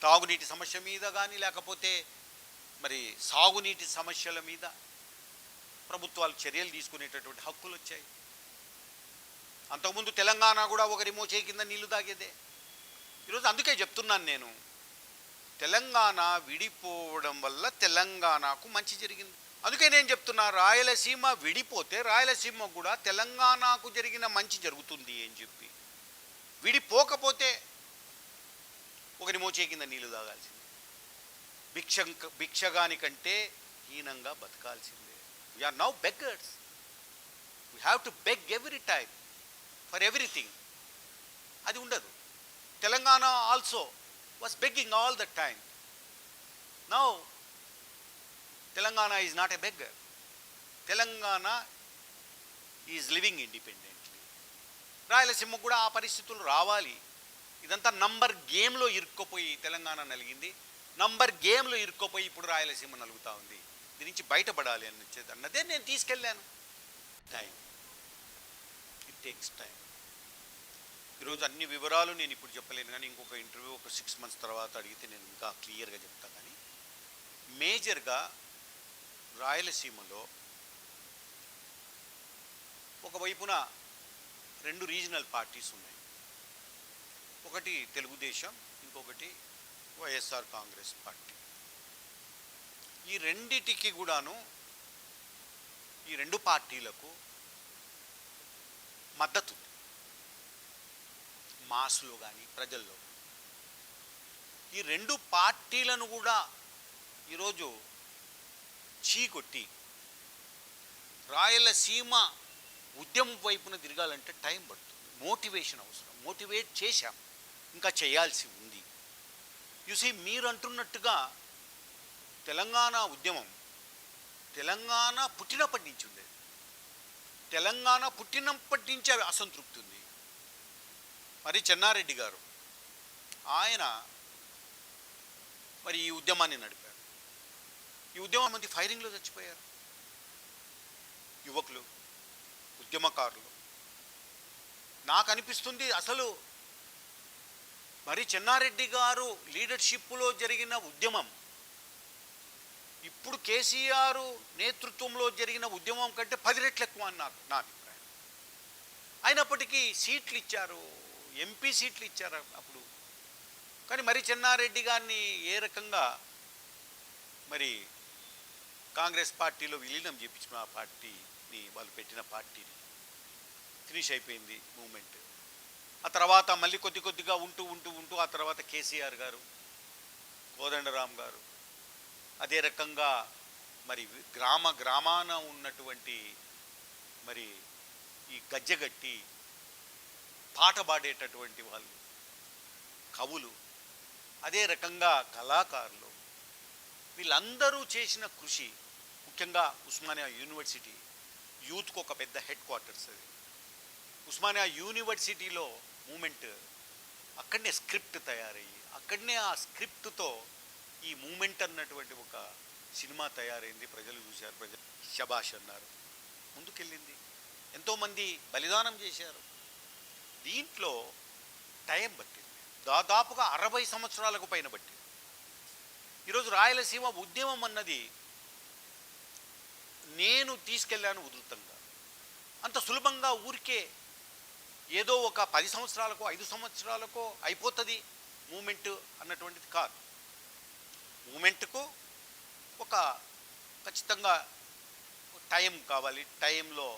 తాగునీటి సమస్య మీద కానీ, లేకపోతే మరి సాగునీటి సమస్యల మీద ప్రభుత్వాలు చర్యలు తీసుకునేటటువంటి హక్కులు వచ్చాయి. అంతకుముందు తెలంగాణ కూడా ఒకరి మోచే కింద నీళ్లు తాగేదే. ఈరోజు అందుకే చెప్తున్నాను నేను, తెలంగాణ విడిపోవడం వల్ల తెలంగాణకు మంచి జరిగింది. అందుకే నేను చెప్తున్నా, రాయలసీమ విడిపోతే రాయలసీమ కూడా తెలంగాణకు జరిగిన మంచి జరుగుతుంది అని చెప్పి. విడిపోకపోతే ఒకరి మోచే కింద నీళ్లు తాగాల్సిందే, భిక్షగాని కంటే హీనంగా బతకాల్సిందే. We are now beggars. We have to beg every time for everything. అది ఉండదు. Telangana also was begging all the time. Now Telangana is not a beggar. Telangana is living independently. Rayalaseema కూడా ఆ పరిస్థితులు రావాలి. ఇదంతా నంబర్ గేమ్లో ఇరుక్కుపోయి తెలంగాణ నలిగింది, నంబర్ గేమ్లో ఇరుక్కుపోయి ఇప్పుడు రాయలసీమ నలుగుతూ ఉంది. దీని నుంచి బయటపడాలి అన్నదే నేను తీసుకెళ్ళాను. Time, it takes time. ఈరోజు అన్ని వివరాలు నేను ఇప్పుడు చెప్పలేను, కానీ ఇంకొక ఇంటర్వ్యూ ఒక 6 months తర్వాత అడిగితే నేను ఇంకా క్లియర్గా చెప్తాను. కానీ మేజర్గా రాయలసీమలో ఒకవైపున 2 రీజనల్ పార్టీస్ ఉన్నాయి. ఒకటి తెలుగుదేశం, ఇంకొకటి వైఎస్ఆర్ కాంగ్రెస్ పార్టీ. ఈ రెండిటికి కూడాను, ఈ 2 పార్టీలకు మద్దతు ఉంది మాస్లో కానీ ప్రజల్లో. ఈ రెండు పార్టీలను కూడా ఈరోజు చీకొట్టి రాయలసీమ ఉద్యమం వైపున తిరగాలంటే టైం పడుతుంది, మోటివేషన్ అవసరం. మోటివేట్ చేశాం, ఇంకా చేయాల్సి ఉంది. చూసి మీరు అంటున్నట్టుగా తెలంగాణ ఉద్యమం తెలంగాణ పుట్టినప్పటి నుంచి ఉండేది. తెలంగాణ పుట్టినప్పటి నుంచి అసంతృప్తి ఉంది. మరి చెన్నారెడ్డి గారు ఆయన మరి ఈ ఉద్యమాన్ని నడిపారు. ఈ ఉద్యమం మంది ఫైరింగ్లో చచ్చిపోయారు, యువకులు, ఉద్యమకారులు. నాకు అనిపిస్తుంది అసలు మరి చెన్నారెడ్డి గారు లీడర్షిప్లో జరిగిన ఉద్యమం ఇప్పుడు కేసీఆర్ నేతృత్వంలో జరిగిన ఉద్యమం కంటే 10 రెట్లు ఎక్కువ అని నా అభిప్రాయం. అయినప్పటికీ సీట్లు ఇచ్చారు, ఎంపీ సీట్లు ఇచ్చారు అప్పుడు. కానీ మరి చెన్నారెడ్డి గారిని ఏ రకంగా మరి కాంగ్రెస్ పార్టీలో విలీనం చేయించిన ఆ పార్టీని, వాళ్ళు పెట్టిన పార్టీని ఫినిష్ అయిపోయింది మూమెంట్. ఆ తర్వాత మళ్ళీ కొద్దిగా ఉంటూ ఆ తర్వాత కేసీఆర్ గారు, కోదండరాం గారు, అదే రకంగా మరి గ్రామాన ఉన్నటువంటి మరి ఈ గజ్జెగట్టి పాట పాడేటటువంటి వాళ్ళు, కవులు, అదే రకంగా కళాకారులు, వీళ్ళందరూ చేసిన కృషి, ముఖ్యంగా ఉస్మానియా యూనివర్సిటీ యూత్కు ఒక పెద్ద హెడ్ క్వార్టర్స్ అది. ఉస్మానియా యూనివర్సిటీలో మూమెంట్ అక్కడనే స్క్రిప్ట్ తయారయ్యి, అక్కడనే ఆ స్క్రిప్ట్తో ఈ మూమెంట్ అన్నటువంటి ఒక సినిమా తయారైంది. ప్రజలు చూశారు, ప్రజలు శబాష్ అన్నారు, ముందుకెళ్ళింది. ఎంతోమంది బలిదానం చేశారు. దీంట్లో టైం పట్టింది, దాదాపుగా 60 సంవత్సరాలకు పైన పట్టింది. ఈరోజు రాయలసీమ ఉద్యమం అన్నది నేను తీసుకెళ్ళాను ఉధృతంగా. అంత సులభంగా ఊరికే ఏదో ఒక 10 సంవత్సరాలకో 5 సంవత్సరాలకో అయిపోతుంది మూమెంట్ అన్నటువంటిది కాదు. మూమెంట్కు ఒక ఖచ్చితంగా టైం కావాలి, టైంలో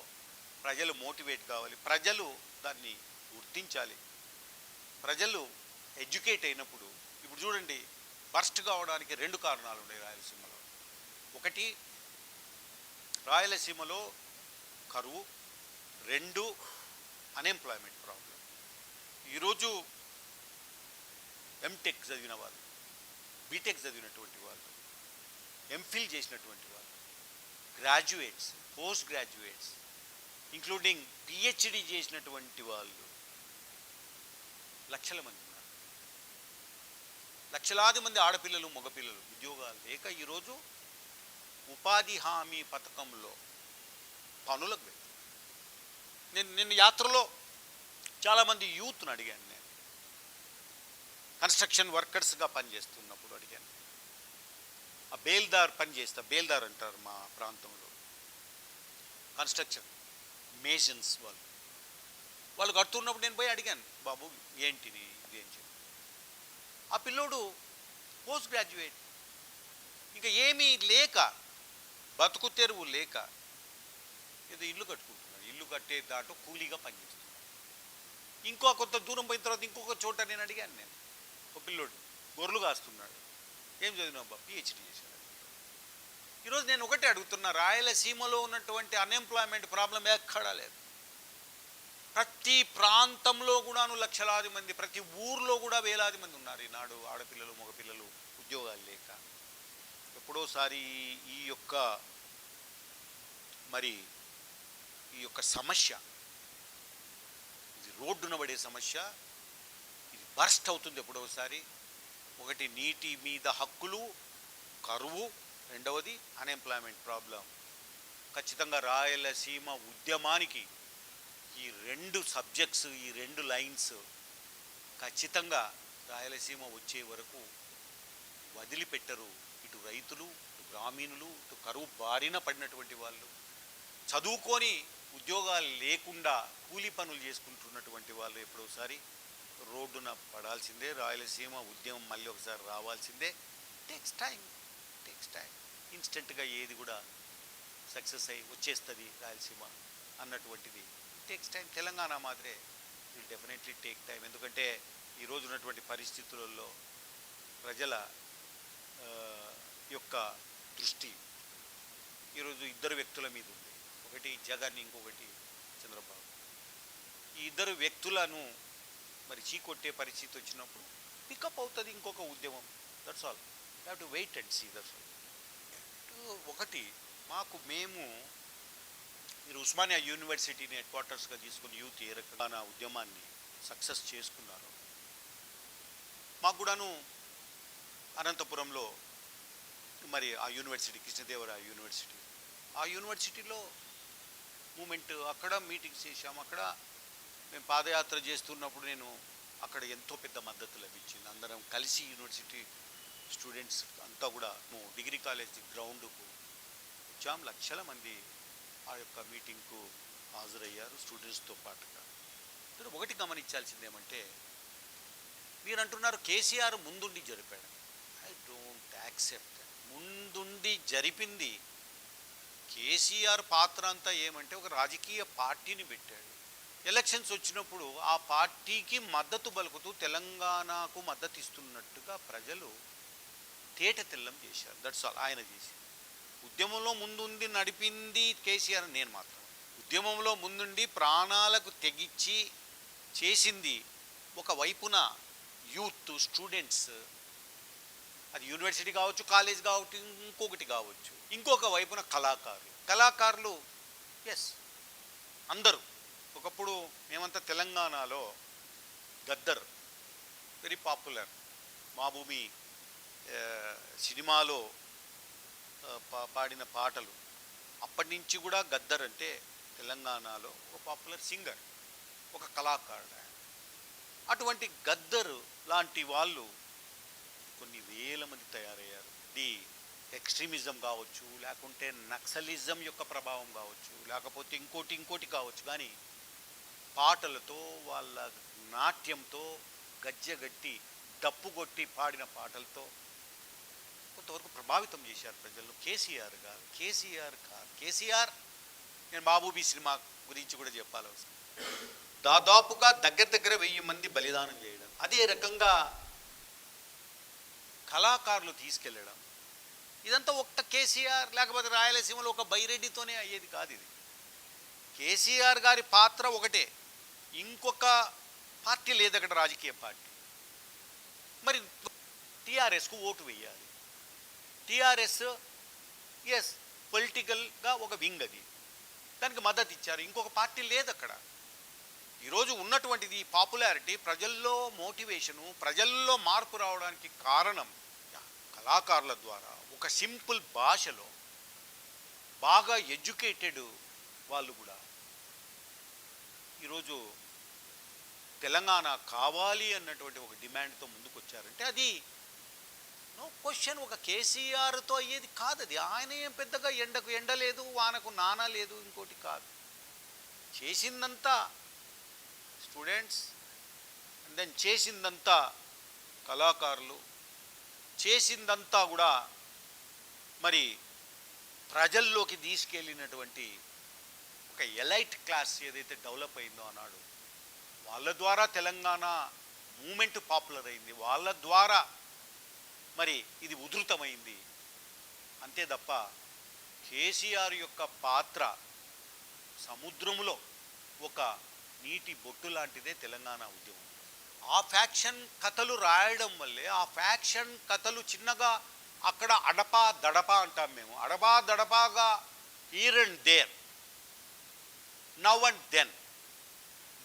ప్రజలు మోటివేట్ కావాలి, ప్రజలు దాన్ని గుర్తించాలి. ప్రజలు ఎడ్యుకేట్ అయినప్పుడు ఇప్పుడు చూడండి, బర్స్ట్ కావడానికి 2 కారణాలు ఉన్నాయి రాయలసీమలో. ఒకటి రాయలసీమలో కరువు, 2 అన్ఎంప్లాయ్మెంట్ ప్రాబ్లం. ఈరోజు ఎంటెక్ చదివిన వాళ్ళు, బీటెక్ చదివినటువంటి వాళ్ళు, ఎంఫిల్ చేసినటువంటి వాళ్ళు, graduates, post graduates, including PhD చేసినటువంటి వాళ్ళు లక్షల మంది ఉన్నారు. లక్షలాది మంది ఆడపిల్లలు, మగపిల్లలు ఉద్యోగాలు లేక ఈరోజు ఉపాధి హామీ పథకంలో పనులకు వెళ్తారు. నిన్న యాత్రలో చాలామంది యూత్ను అడిగాను. నేను కన్స్ట్రక్షన్ వర్కర్స్గా పనిచేస్తున్నప్పుడు అడిగాను. ఆ బేల్దార్ బేల్దార్ అంటారు మా ప్రాంతంలో, కన్స్ట్రక్షన్ మేసన్స్ వాళ్ళు కడుతున్నప్పుడు నేను పోయి అడిగాను, బాబు ఏంటిది ఇదేం చెప్పి. ఆ పిల్లోడు పోస్ట్ గ్రాడ్యుయేట్, ఇంకా ఏమీ లేక, బతుకు తెరువు లేక ఏదో ఇల్లు కట్టుకుంటున్నాడు. ఇల్లు కట్టే దాంట్లో కూలీగా పనిచేస్తున్నాడు. కొంత దూరం పోయిన తర్వాత ఇంకొక చోట నేను అడిగాను. నేను ఒక పిల్లోడు గొర్రెలు కాస్తున్నాడు. ఏం చదివినా అబ్బా? పిహెచ్డి చేశాడు. ఈరోజు నేను ఒకటే అడుగుతున్నా, రాయలసీమలో ఉన్నటువంటి అన్ఎంప్లాయ్మెంట్ ప్రాబ్లం ఎక్కడా లేదు. ప్రతి ప్రాంతంలో కూడాను లక్షలాది మంది, ప్రతి ఊర్లో కూడా వేలాది మంది ఉన్నారు ఈనాడు, ఆడపిల్లలు, మగపిల్లలు ఉద్యోగాలు లేక. ఎప్పుడోసారి ఈ యొక్క సమస్య, ఇది రోడ్డున పడే సమస్య, ఇది బర్స్ట్ అవుతుంది ఎప్పుడోసారి. ఒకటి నీటి మీద హక్కులు, కరువు, రెండవది అన్ఎంప్లాయ్మెంట్ ప్రాబ్లం. ఖచ్చితంగా రాయలసీమ ఉద్యమానికి ఈ 2 సబ్జెక్ట్స్, ఈ 2 లైన్స్ ఖచ్చితంగా రాయలసీమ వచ్చే వరకు వదిలిపెట్టరు. ఇటు రైతులు, ఇటు గ్రామీణులు, ఇటు కరువు బారిన పడినటువంటి వాళ్ళు, చదువుకొని ఉద్యోగాలు లేకుండా కూలీ పనులు చేసుకుంటున్నటువంటి వాళ్ళు ఎప్పుడోసారి రోడ్డున పడాల్సిందే. రాయలసీమ ఉద్యమం మళ్ళీ ఒకసారి రావాల్సిందే. Takes time. ఇన్స్టెంట్గా ఏది కూడా సక్సెస్ అయ్యి వచ్చేస్తుంది రాయలసీమ అన్నటువంటిది టేక్స్ టైం. తెలంగాణ మాదిరే విల్ డెఫినెట్లీ టేక్ టైం. ఎందుకంటే ఈరోజు ఉన్నటువంటి పరిస్థితులలో ప్రజల ఆ, యొక్క దృష్టి ఈరోజు ఇద్దరు వ్యక్తుల మీద ఉంది. ఒకటి జగన్, ఇంకొకటి చంద్రబాబు. ఈ ఇద్దరు వ్యక్తులను మరి చీకొట్టే పరిస్థితి వచ్చినప్పుడు పికప్ అవుతుంది ఇంకొక ఉద్యమం. That's all. Have to wait and see. That's all. ఒకటి మేము మీరు ఉస్మానియా యూనివర్సిటీని హెడ్ క్వార్టర్స్గా తీసుకుని యూత్ ఏ రకంగా నా ఉద్యమాన్ని సక్సెస్ చేసుకున్నారు. మాకు కూడాను అనంతపురంలో మరి ఆ యూనివర్సిటీ, కృష్ణదేవరాయ యూనివర్సిటీ, ఆ యూనివర్సిటీలో మూమెంట్, అక్కడ మీటింగ్స్ చేశాము. అక్కడ మేము పాదయాత్ర చేస్తున్నప్పుడు నేను అక్కడ ఎంతో పెద్ద మద్దతు లభించింది. అందరం కలిసి యూనివర్సిటీ స్టూడెంట్స్ అంతా కూడా డిగ్రీ కాలేజ్ గ్రౌండ్కు వచ్చాం. లక్షల మంది ఆ యొక్క మీటింగ్కు హాజరయ్యారు స్టూడెంట్స్తో పాటుగా. ఒకటి గమనించాల్సింది ఏమంటే, మీరు అంటున్నారు కేసీఆర్ ముందుండి జరిపాడు. I don't accept. ముందుండి జరిపింది కేసీఆర్ పాత్ర అంతా ఏమంటే ఒక రాజకీయ పార్టీని పెట్టాడు. ఎలక్షన్స్ వచ్చినప్పుడు ఆ పార్టీకి మద్దతు పలుకుతూ తెలంగాణకు మద్దతు ఇస్తున్నట్టుగా ప్రజలు తేట తెల్లం చేశారు. That's all. ఆయన చేసి ఉద్యమంలో ముందుండి నడిపింది కేసీఆర్. నేను మాత్రం ఉద్యమంలో ముందుండి ప్రాణాలకు తెగించి చేసింది ఒక వైపున యూత్ స్టూడెంట్స్, అది యూనివర్సిటీ కావచ్చు, కాలేజ్ కావచ్చు, ఇంకొకటి కావచ్చు. ఇంకొక వైపున కళాకారులు ఎస్ అందరూ. ఒకప్పుడు మేమంతా తెలంగాణలో గద్దర్ వెరీ పాపులర్. మా భూమి సినిమాలో పాడిన పాటలు అప్పటి నుంచి కూడా గద్దర్ అంటే తెలంగాణలో ఒక పాపులర్ సింగర్, ఒక కళాకారుడు. అటువంటి గద్దర్ లాంటి వాళ్ళు కొన్ని వేల మంది తయారయ్యారు. ది ఎక్స్ట్రీమిజం కావచ్చు, లేకుంటే నక్సలిజం యొక్క ప్రభావం కావచ్చు, లేకపోతే ఇంకోటి కావచ్చు. కానీ పాటలతో, వాళ్ళ నాట్యంతో, గజ్జెగట్టి డప్పు కొట్టి పాడిన పాటలతో కొంతవరకు ప్రభావితం చేశారు ప్రజలను. కేసీఆర్ నేను బాబూబీ సినిమా గురించి కూడా చెప్పాలి. దాదాపుగా దగ్గర 1000 మంది బలిదానం చేయడం, అదే రకంగా కళాకారులు తీసుకెళ్ళడం, ఇదంతా ఒక్క కేసీఆర్ లేకపోతే రాయలసీమలో ఒక బైరెడ్డితోనే అయ్యేది కాదు. ఇది కేసీఆర్ గారి పాత్ర ఒకటే. ఇంకొక పార్టీ లేదు అక్కడ, రాజకీయ పార్టీ. మరి టీఆర్ఎస్కు ఓటు వేయాలి. టీఆర్ఎస్ ఎస్ పొలిటికల్గా ఒక వింగ్, అది దానికి మద్దతు ఇచ్చారు. ఇంకొక పార్టీ లేదు అక్కడ. ఈరోజు ఉన్నటువంటిది పాపులారిటీ, ప్రజల్లో మోటివేషను, ప్రజల్లో మార్పు రావడానికి కారణం కళాకారుల ద్వారా, ఒక సింపుల్ భాషలో బాగా ఎడ్యుకేటెడ్ వాళ్ళు కూడా ఈరోజు తెలంగాణ కావాలి అన్నటువంటి ఒక డిమాండ్తో ముందుకు వచ్చారంటే అది నో క్వశ్చన్ ఒక కేసీఆర్తో అయ్యేది కాదు. అది ఆయన ఏం పెద్దగా ఎండకు ఎండ లేదు, వానకు నాన లేదు, ఇంకోటి కాదు. చేసిందంతా స్టూడెంట్స్, అండ్ దెన్ చేసిందంతా కళాకారులు, చేసిందంతా కూడా మరి ప్రజల్లోకి తీసుకెళ్ళినటువంటి ఒక ఎలైట్ క్లాస్ ఏదైతే డెవలప్ అయిందో అన్నాడు, వాళ్ళ ద్వారా తెలంగాణ మూమెంట్ పాపులర్ అయింది, వాళ్ళ ద్వారా మరి ఇది ఉధృతమైంది. అంతే తప్ప కేసీఆర్ యొక్క పాత్ర సముద్రంలో ఒక నీటి బొట్టు లాంటిదే తెలంగాణ ఉద్యమం. ఆ ఫ్యాక్షన్ కథలు రాయడం వల్లే, ఆ ఫ్యాక్షన్ కథలు చిన్నగా అక్కడ అడపా దడపా అంటాం మేము, అడపా దడపాగా here and there, now and then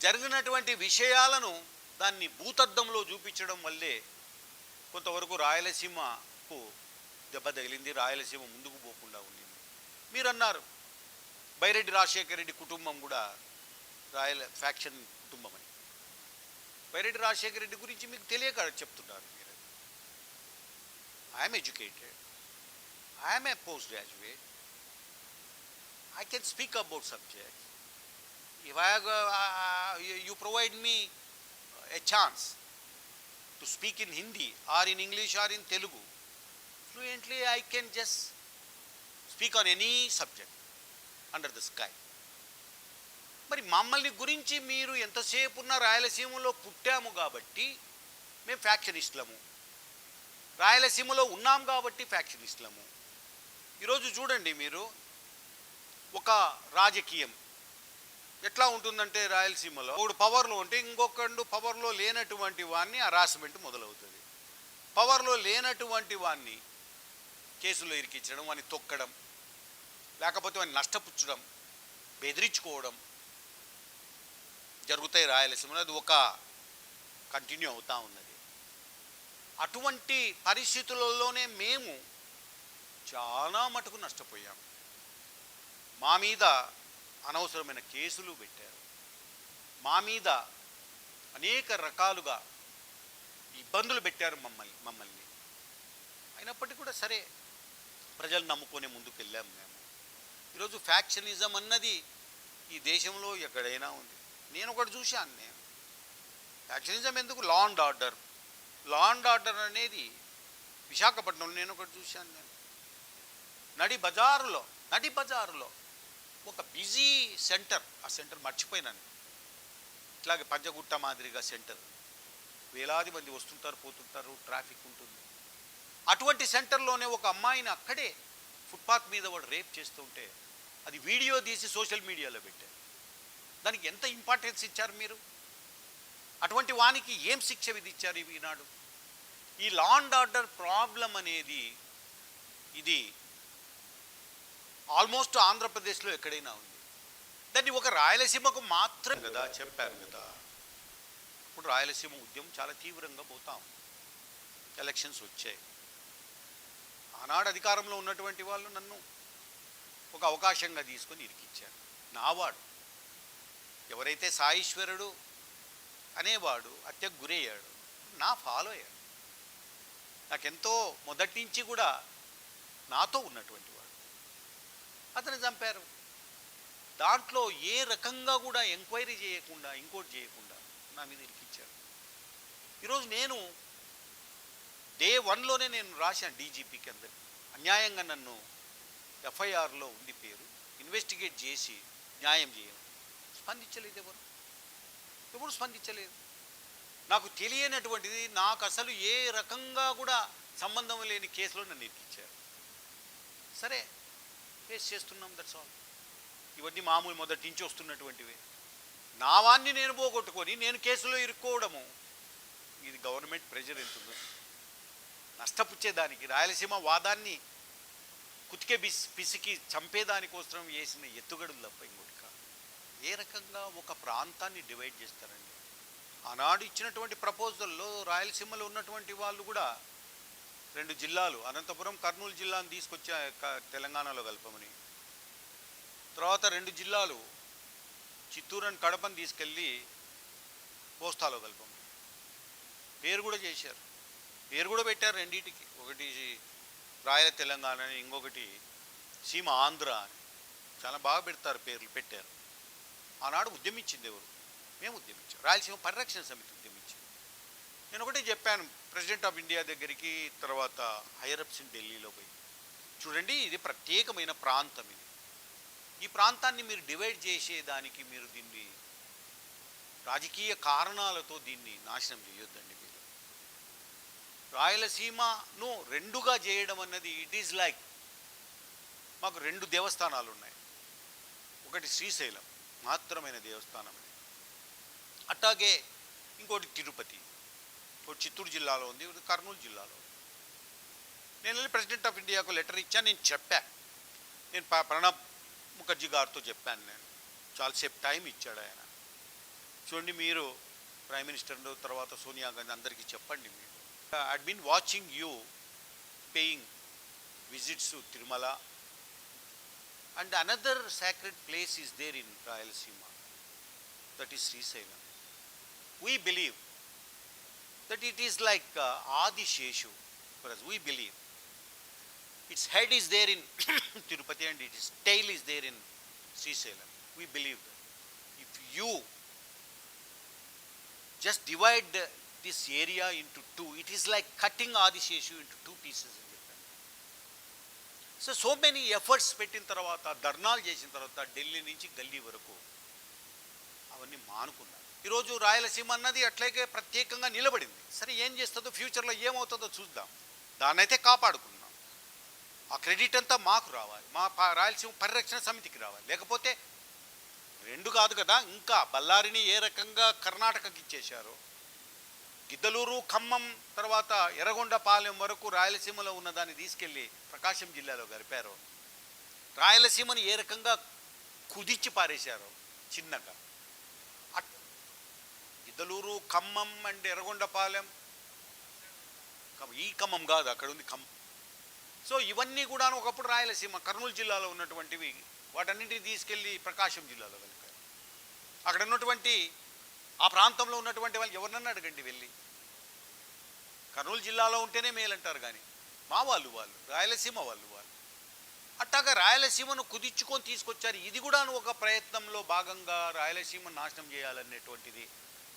జరిగినటువంటి విషయాలను దాన్ని భూతద్దంలో చూపించడం వల్లే కొంతవరకు రాయలసీమకు దెబ్బ తగిలింది, రాయలసీమ ముందుకు పోకుండా ఉండింది. మీరు అన్నారు బైరెడ్డి రాజశేఖర రెడ్డి కుటుంబం కూడా ఫ్యాక్షన్ కుటుంబం అని. బైరెడ్డి రాజశేఖర రెడ్డి గురించి మీకు తెలియక చెప్తున్నారు మీరు. I'm educated, I'm a post graduate, I can speak about subjects. If you provide me a chance to speak in Hindi or in English or in Telugu fluently, I can just speak on any subject under the sky. మరి మమ్మల్ని గురించి మీరు ఎంతసేపు ఉన్న రాయలసీమలో పుట్టాము కాబట్టి మేము ఫ్యాక్షనిస్టులము, రాయలసీమలో ఉన్నాం కాబట్టి ఫ్యాక్షనిస్టులము. ఈరోజు చూడండి మీరు, ఒక రాజకీయం ఎట్లా ఉంటుందంటే రాయలసీమలో ఒకడు పవర్లో ఉంటే ఇంకొకడు పవర్లో లేనటువంటి వాడిని హరాస్మెంట్ మొదలవుతుంది. పవర్లో లేనటువంటి వాడిని కేసులో ఇరికించడం, వాడిని తొక్కడం, లేకపోతే వాడిని నష్టపుచ్చడం, బెదిరించుకోవడం జరుగుతాయి రాయలసీమలో. అది ఒక కంటిన్యూ అవుతూ ఉన్నది. అటువంటి పరిస్థితులలోనే మేము చాలా మటుకు నష్టపోయాము. మా మీద అనవసరమైన కేసులు పెట్టారు, మా మీద అనేక రకాలుగా ఇబ్బందులు పెట్టారు మమ్మల్ని. అయినప్పటికీ కూడా సరే, ప్రజలు నమ్ముకొని ముందుకు వెళ్ళాము మేము. ఈరోజు ఫ్యాక్షనిజం అన్నది ఈ దేశంలో ఎక్కడైనా ఉంది. నేను ఒకటి చూశాను. నేను ఫ్యాక్షనిజం ఎందుకు, law and order. Law and order అనేది విశాఖపట్నంలో నేను ఒకటి చూశాను. నేను నడి బజారులో ఒక బిజీ సెంటర్, ఆ సెంటర్ మర్చిపోయినాను, ఇట్లాగే పంజగుట్ట మాదిరిగా సెంటర్, వేలాది మంది వస్తుంటారు పోతుంటారు, ట్రాఫిక్ ఉంటుంది. అటువంటి సెంటర్లోనే ఒక అమ్మాయిని అక్కడే ఫుట్పాత్ మీద వాడు రేప్ చేస్తుంటే అది వీడియో తీసి సోషల్ మీడియాలో పెట్టారు. దానికి ఎంత ఇంపార్టెన్స్ ఇచ్చారు మీరు? అటువంటి వానికి ఏం శిక్ష విధించారు ఈనాడు? ఈ లా అండ్ ఆర్డర్ ప్రాబ్లం అనేది ఇది ఆల్మోస్ట్ ఆంధ్రప్రదేశ్లో ఎక్కడైనా ఉంది. దాన్ని ఒక రాయలసీమకు మాత్రం కదా చెప్పారు కదా. ఇప్పుడు రాయలసీమ ఉద్యమం చాలా తీవ్రంగా పోతాం. ఎలక్షన్స్ వచ్చాయి. ఆనాడు అధికారంలో ఉన్నటువంటి వాళ్ళు నన్ను ఒక అవకాశంగా తీసుకొని ఇరికిచ్చారు. నావాడు ఎవరైతే సాయీశ్వరుడు అనేవాడు హత్యకు గురయ్యాడు, నా ఫాలో అయ్యాడు. నాకెంతో మొదటి నుంచి కూడా నాతో ఉన్నటువంటి వాడు, అతను చంపారు. దాంట్లో ఏ రకంగా కూడా ఎంక్వైరీ చేయకుండా, ఇంకోటి చేయకుండా నా మీద ఇరికిచ్చారు. ఈరోజు నేను డే 1లోనే నేను రాశాను డీజీపీకి, అందరికి అన్యాయంగా నన్ను ఎఫ్ఐఆర్లో ఉంది పేరు, ఇన్వెస్టిగేట్ చేసి న్యాయం చేయడం. స్పందించలేదు ఎవరు స్పందించలేదు. నాకు తెలియనటువంటిది, నాకు అసలు ఏ రకంగా కూడా సంబంధం లేని కేసులో నన్ను ఇరికిచ్చారు. సరే, ఫేస్ చేస్తున్నాం, దట్స్ ఆల్. ఇవన్నీ మామూలు మొదటి నుంచి వస్తున్నటువంటివే. నా వాన్ని నేను పోగొట్టుకొని నేను కేసులో ఇరుక్కోవడము, ఇది గవర్నమెంట్ ప్రెజర్ ఎంతుందో నష్టపుచ్చేదానికి, రాయలసీమ వాదాన్ని కుతికే పిసికి చంపేదానికోసం వేసిన ఎత్తుగడులు తప్ప ఇంకోటి కాదు. ఏ రకంగా ఒక ప్రాంతాన్ని డివైడ్ చేస్తారండి? ఆనాడు ఇచ్చినటువంటి ప్రపోజల్లో రాయలసీమలో ఉన్నటువంటి వాళ్ళు కూడా 2 జిల్లాలు, అనంతపురం కర్నూలు జిల్లాను తీసుకొచ్చి తెలంగాణలో కలపమని, తర్వాత 2 జిల్లాలు చిత్తూరు అండ్ కడపని తీసుకెళ్ళి కోస్తాలో కలపమని పేరు కూడా చేశారు. పేరు కూడా పెట్టారు రెండింటికి. ఒకటి రాయల తెలంగాణ అని, ఇంకొకటి సీమ ఆంధ్ర అని. చాలా బాగా పెడతారు పేర్లు, పెట్టారు. ఆనాడు ఉద్యమించింది ఎవరు? మేము ఉద్యమించాం. రాయలసీమ పరిరక్షణ సమితి ఉద్యమించింది. నేను ఒకటే చెప్పాను ప్రెసిడెంట్ ఆఫ్ ఇండియా దగ్గరికి, తర్వాత హైరప్స్ ఇన్ ఢిల్లీలో పోయి, చూడండి ఇది ప్రత్యేకమైన ప్రాంతం, ఇది ఈ ప్రాంతాన్ని మీరు డివైడ్ చేసేదానికి మీరు దీన్ని రాజకీయ కారణాలతో దీన్ని నాశనం చేయొద్దండి. మీరు రాయలసీమను 2గా చేయడం అన్నది ఇట్ ఈజ్ లైక్, మాకు 2 దేవస్థానాలు ఉన్నాయి. ఒకటి శ్రీశైలం, మహత్తరమైన దేవస్థానం, అట్లాగే ఇంకోటి తిరుపతి, ఒకటి చిత్తూరు జిల్లాలో ఉంది, ఒకటి కర్నూలు జిల్లాలో ఉంది. నేను వెళ్ళి ప్రెసిడెంట్ ఆఫ్ ఇండియాకు లెటర్ ఇచ్చాను. నేను ప్రణబ్ ముఖర్జీ గారితో చెప్పాను. నేను చాలాసేపు టైం ఇచ్చాడు ఆయన. చూడండి, మీరు ప్రైమ్ మినిస్టర్ తర్వాత సోనియా గాంధీ అందరికీ చెప్పండి, మీరు I had been watching you paying visits to Tirumala and another sacred place is there in Rayalaseema, that is Srisailam. We believe that it is like Adi Sheshu for us. We believe its head is there in Tirupati and its tail is there in Srisailam. We believe that if you just divide this area into 2, it is like cutting Adi Sheshu into 2 pieces. So many efforts పెట్టిన తర్వాత, ధర్నాలు చేసిన తర్వాత, ఢిల్లీ నుంచి గల్లీ వరకు అవన్నీ మానుకున్నారు. ఈరోజు రాయలసీమ అన్నది అట్లాగే ప్రత్యేకంగా నిలబడింది. సరే, ఏం చేస్తుందో ఫ్యూచర్లో ఏమవుతుందో చూద్దాం. దాన్నైతే కాపాడుకున్నాం. ఆ క్రెడిట్ అంతా మాకు రావాలి, మా రాయలసీమ పరిరక్షణ సమితికి రావాలి. లేకపోతే రెండు కాదు కదా, ఇంకా బళ్ళారిని ఏ రకంగా కర్ణాటకకి ఇచ్చేశారో, గిద్దలూరు, ఖమ్మం, తర్వాత ఎర్రగొండపాలెం వరకు రాయలసీమలో ఉన్నదాన్ని తీసుకెళ్ళి ప్రకాశం జిల్లాలో గడిపారో, రాయలసీమను ఏ రకంగా కుదిచ్చి పారేశారో చిన్నగా, గిద్దలూరు, ఖమ్మం అండ్ ఎర్రగొండపాలెం, ఈ ఖమ్మం కాదు, అక్కడ ఉంది ఖమ్మం. సో ఇవన్నీ కూడా ఒకప్పుడు రాయలసీమ కర్నూలు జిల్లాలో ఉన్నటువంటివి, వాటన్నింటినీ తీసుకెళ్ళి ప్రకాశం జిల్లాలో కలిపారు. అక్కడ ఉన్నటువంటి ఆ ప్రాంతంలో ఉన్నటువంటి వాళ్ళు ఎవరినన్నా అడగండి వెళ్ళి, కర్నూలు జిల్లాలో ఉంటేనే మేలంటారు. కానీ మా వాళ్ళు రాయలసీమ వాళ్ళు అట్టాగా రాయలసీమను కుదించుకొని తీసుకొచ్చారు. ఇది కూడా ఒక ప్రయత్నంలో భాగంగా రాయలసీమ నాశనం చేయాలనేటువంటిది,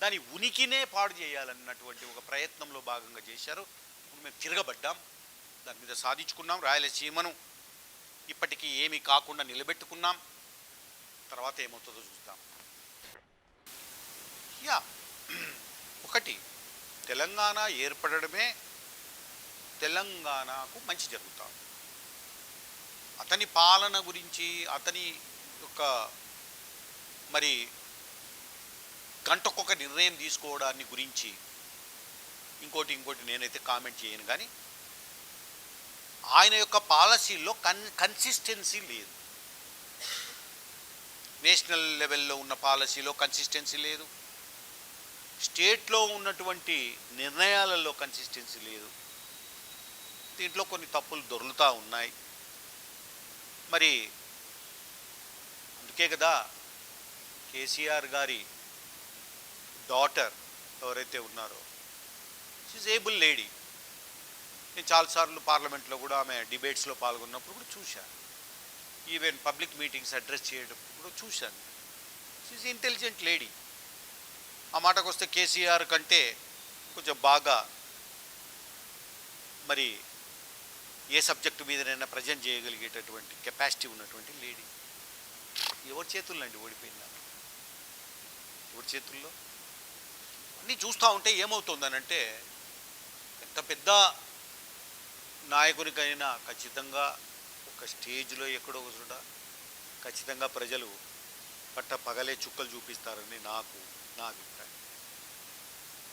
దాని ఉనికినే పాడు చేయాలన్నటువంటి ఒక ప్రయత్నంలో భాగంగా చేశారు. ఇప్పుడు మేము తిరగబడ్డాం, దాని మీద సాధించుకున్నాం. రాయలసీమను ఇప్పటికీ ఏమీ కాకుండా నిలబెట్టుకున్నాం. తర్వాత ఏమవుతుందో చూద్దాం. ఒకటి, తెలంగాణ ఏర్పడడమే తెలంగాణకు మంచి జరుగుతాం. అతని పాలన గురించి, అతని యొక్క మరి గంటకొక నిర్ణయం తీసుకోవడాన్ని గురించి ఇంకోటి నేనైతే కామెంట్ చేయను. కానీ ఆయన యొక్క పాలసీల్లో కన్సిస్టెన్సీ లేదు. నేషనల్ లెవెల్లో ఉన్న పాలసీలో కన్సిస్టెన్సీ లేదు, స్టేట్లో ఉన్నటువంటి నిర్ణయాలలో కన్సిస్టెన్సీ లేదు. దీంట్లో కొన్ని తప్పులు దొర్లుతూ ఉన్నాయి. మరి అందుకే కదా కేసీఆర్ గారి డాటర్ ఎవరైతే ఉన్నారో, షీఈ్ ఏబుల్ లేడీ. నేను చాలాసార్లు పార్లమెంట్లో కూడా ఆమె డిబేట్స్లో పాల్గొన్నప్పుడు కూడా చూశాను. ఈవెన్ పబ్లిక్ మీటింగ్స్ అడ్రస్ చేయడం కూడా చూశాను. She's intelligent lady. ఆ మాటకు వస్తే కేసీఆర్ కంటే కొంచెం బాగా మరి ఏ సబ్జెక్టు మీదనైనా ప్రజెంట్ చేయగలిగేటటువంటి కెపాసిటీ ఉన్నటువంటి లేడీ. ఎవరి చేతుల్లో అండి ఓడిపోయిందా? ఎవరి చేతుల్లో? అన్నీ చూస్తూ ఉంటే ఏమవుతుందనంటే, ఎంత పెద్ద నాయకునికైనా ఖచ్చితంగా ఒక స్టేజ్లో ఎక్కడో ఒక చోట ఖచ్చితంగా ప్రజలు పట్ట పగలే చుక్కలు చూపిస్తారని నా అభిప్రాయం.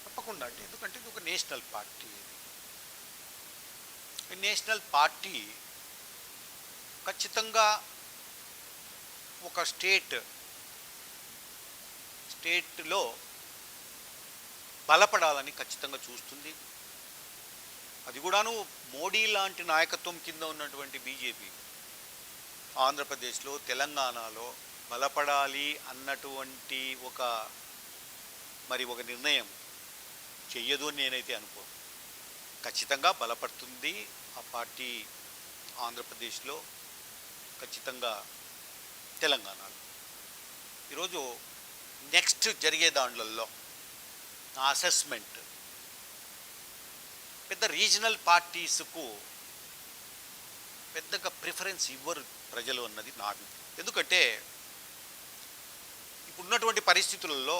తప్పకుండా అంటే, ఎందుకంటే ఇది ఒక నేషనల్ పార్టీ. నేషనల్ పార్టీ ఖచ్చితంగా ఒక స్టేట్లో బలపడాలని ఖచ్చితంగా చూస్తుంది. అది కూడాను మోడీ లాంటి నాయకత్వం కింద ఉన్నటువంటి బీజేపీ ఆంధ్రప్రదేశ్లో, తెలంగాణలో బలపడాలి అన్నటువంటి ఒక నిర్ణయం చెయ్యదు అని నేనైతే అనుకోను. ఖచ్చితంగా బలపడుతుంది ఆ పార్టీ ఆంధ్రప్రదేశ్లో, ఖచ్చితంగా తెలంగాణలో. ఈరోజు నెక్స్ట్ జరిగే దాంట్లలో నా అసెస్మెంట్, పెద్ద రీజనల్ పార్టీస్కు పెద్దగా ప్రిఫరెన్స్ ఇవ్వరు ప్రజలు అన్నది నా అభిప్రాయం. ఎందుకంటే ఇప్పుడున్నటువంటి పరిస్థితులలో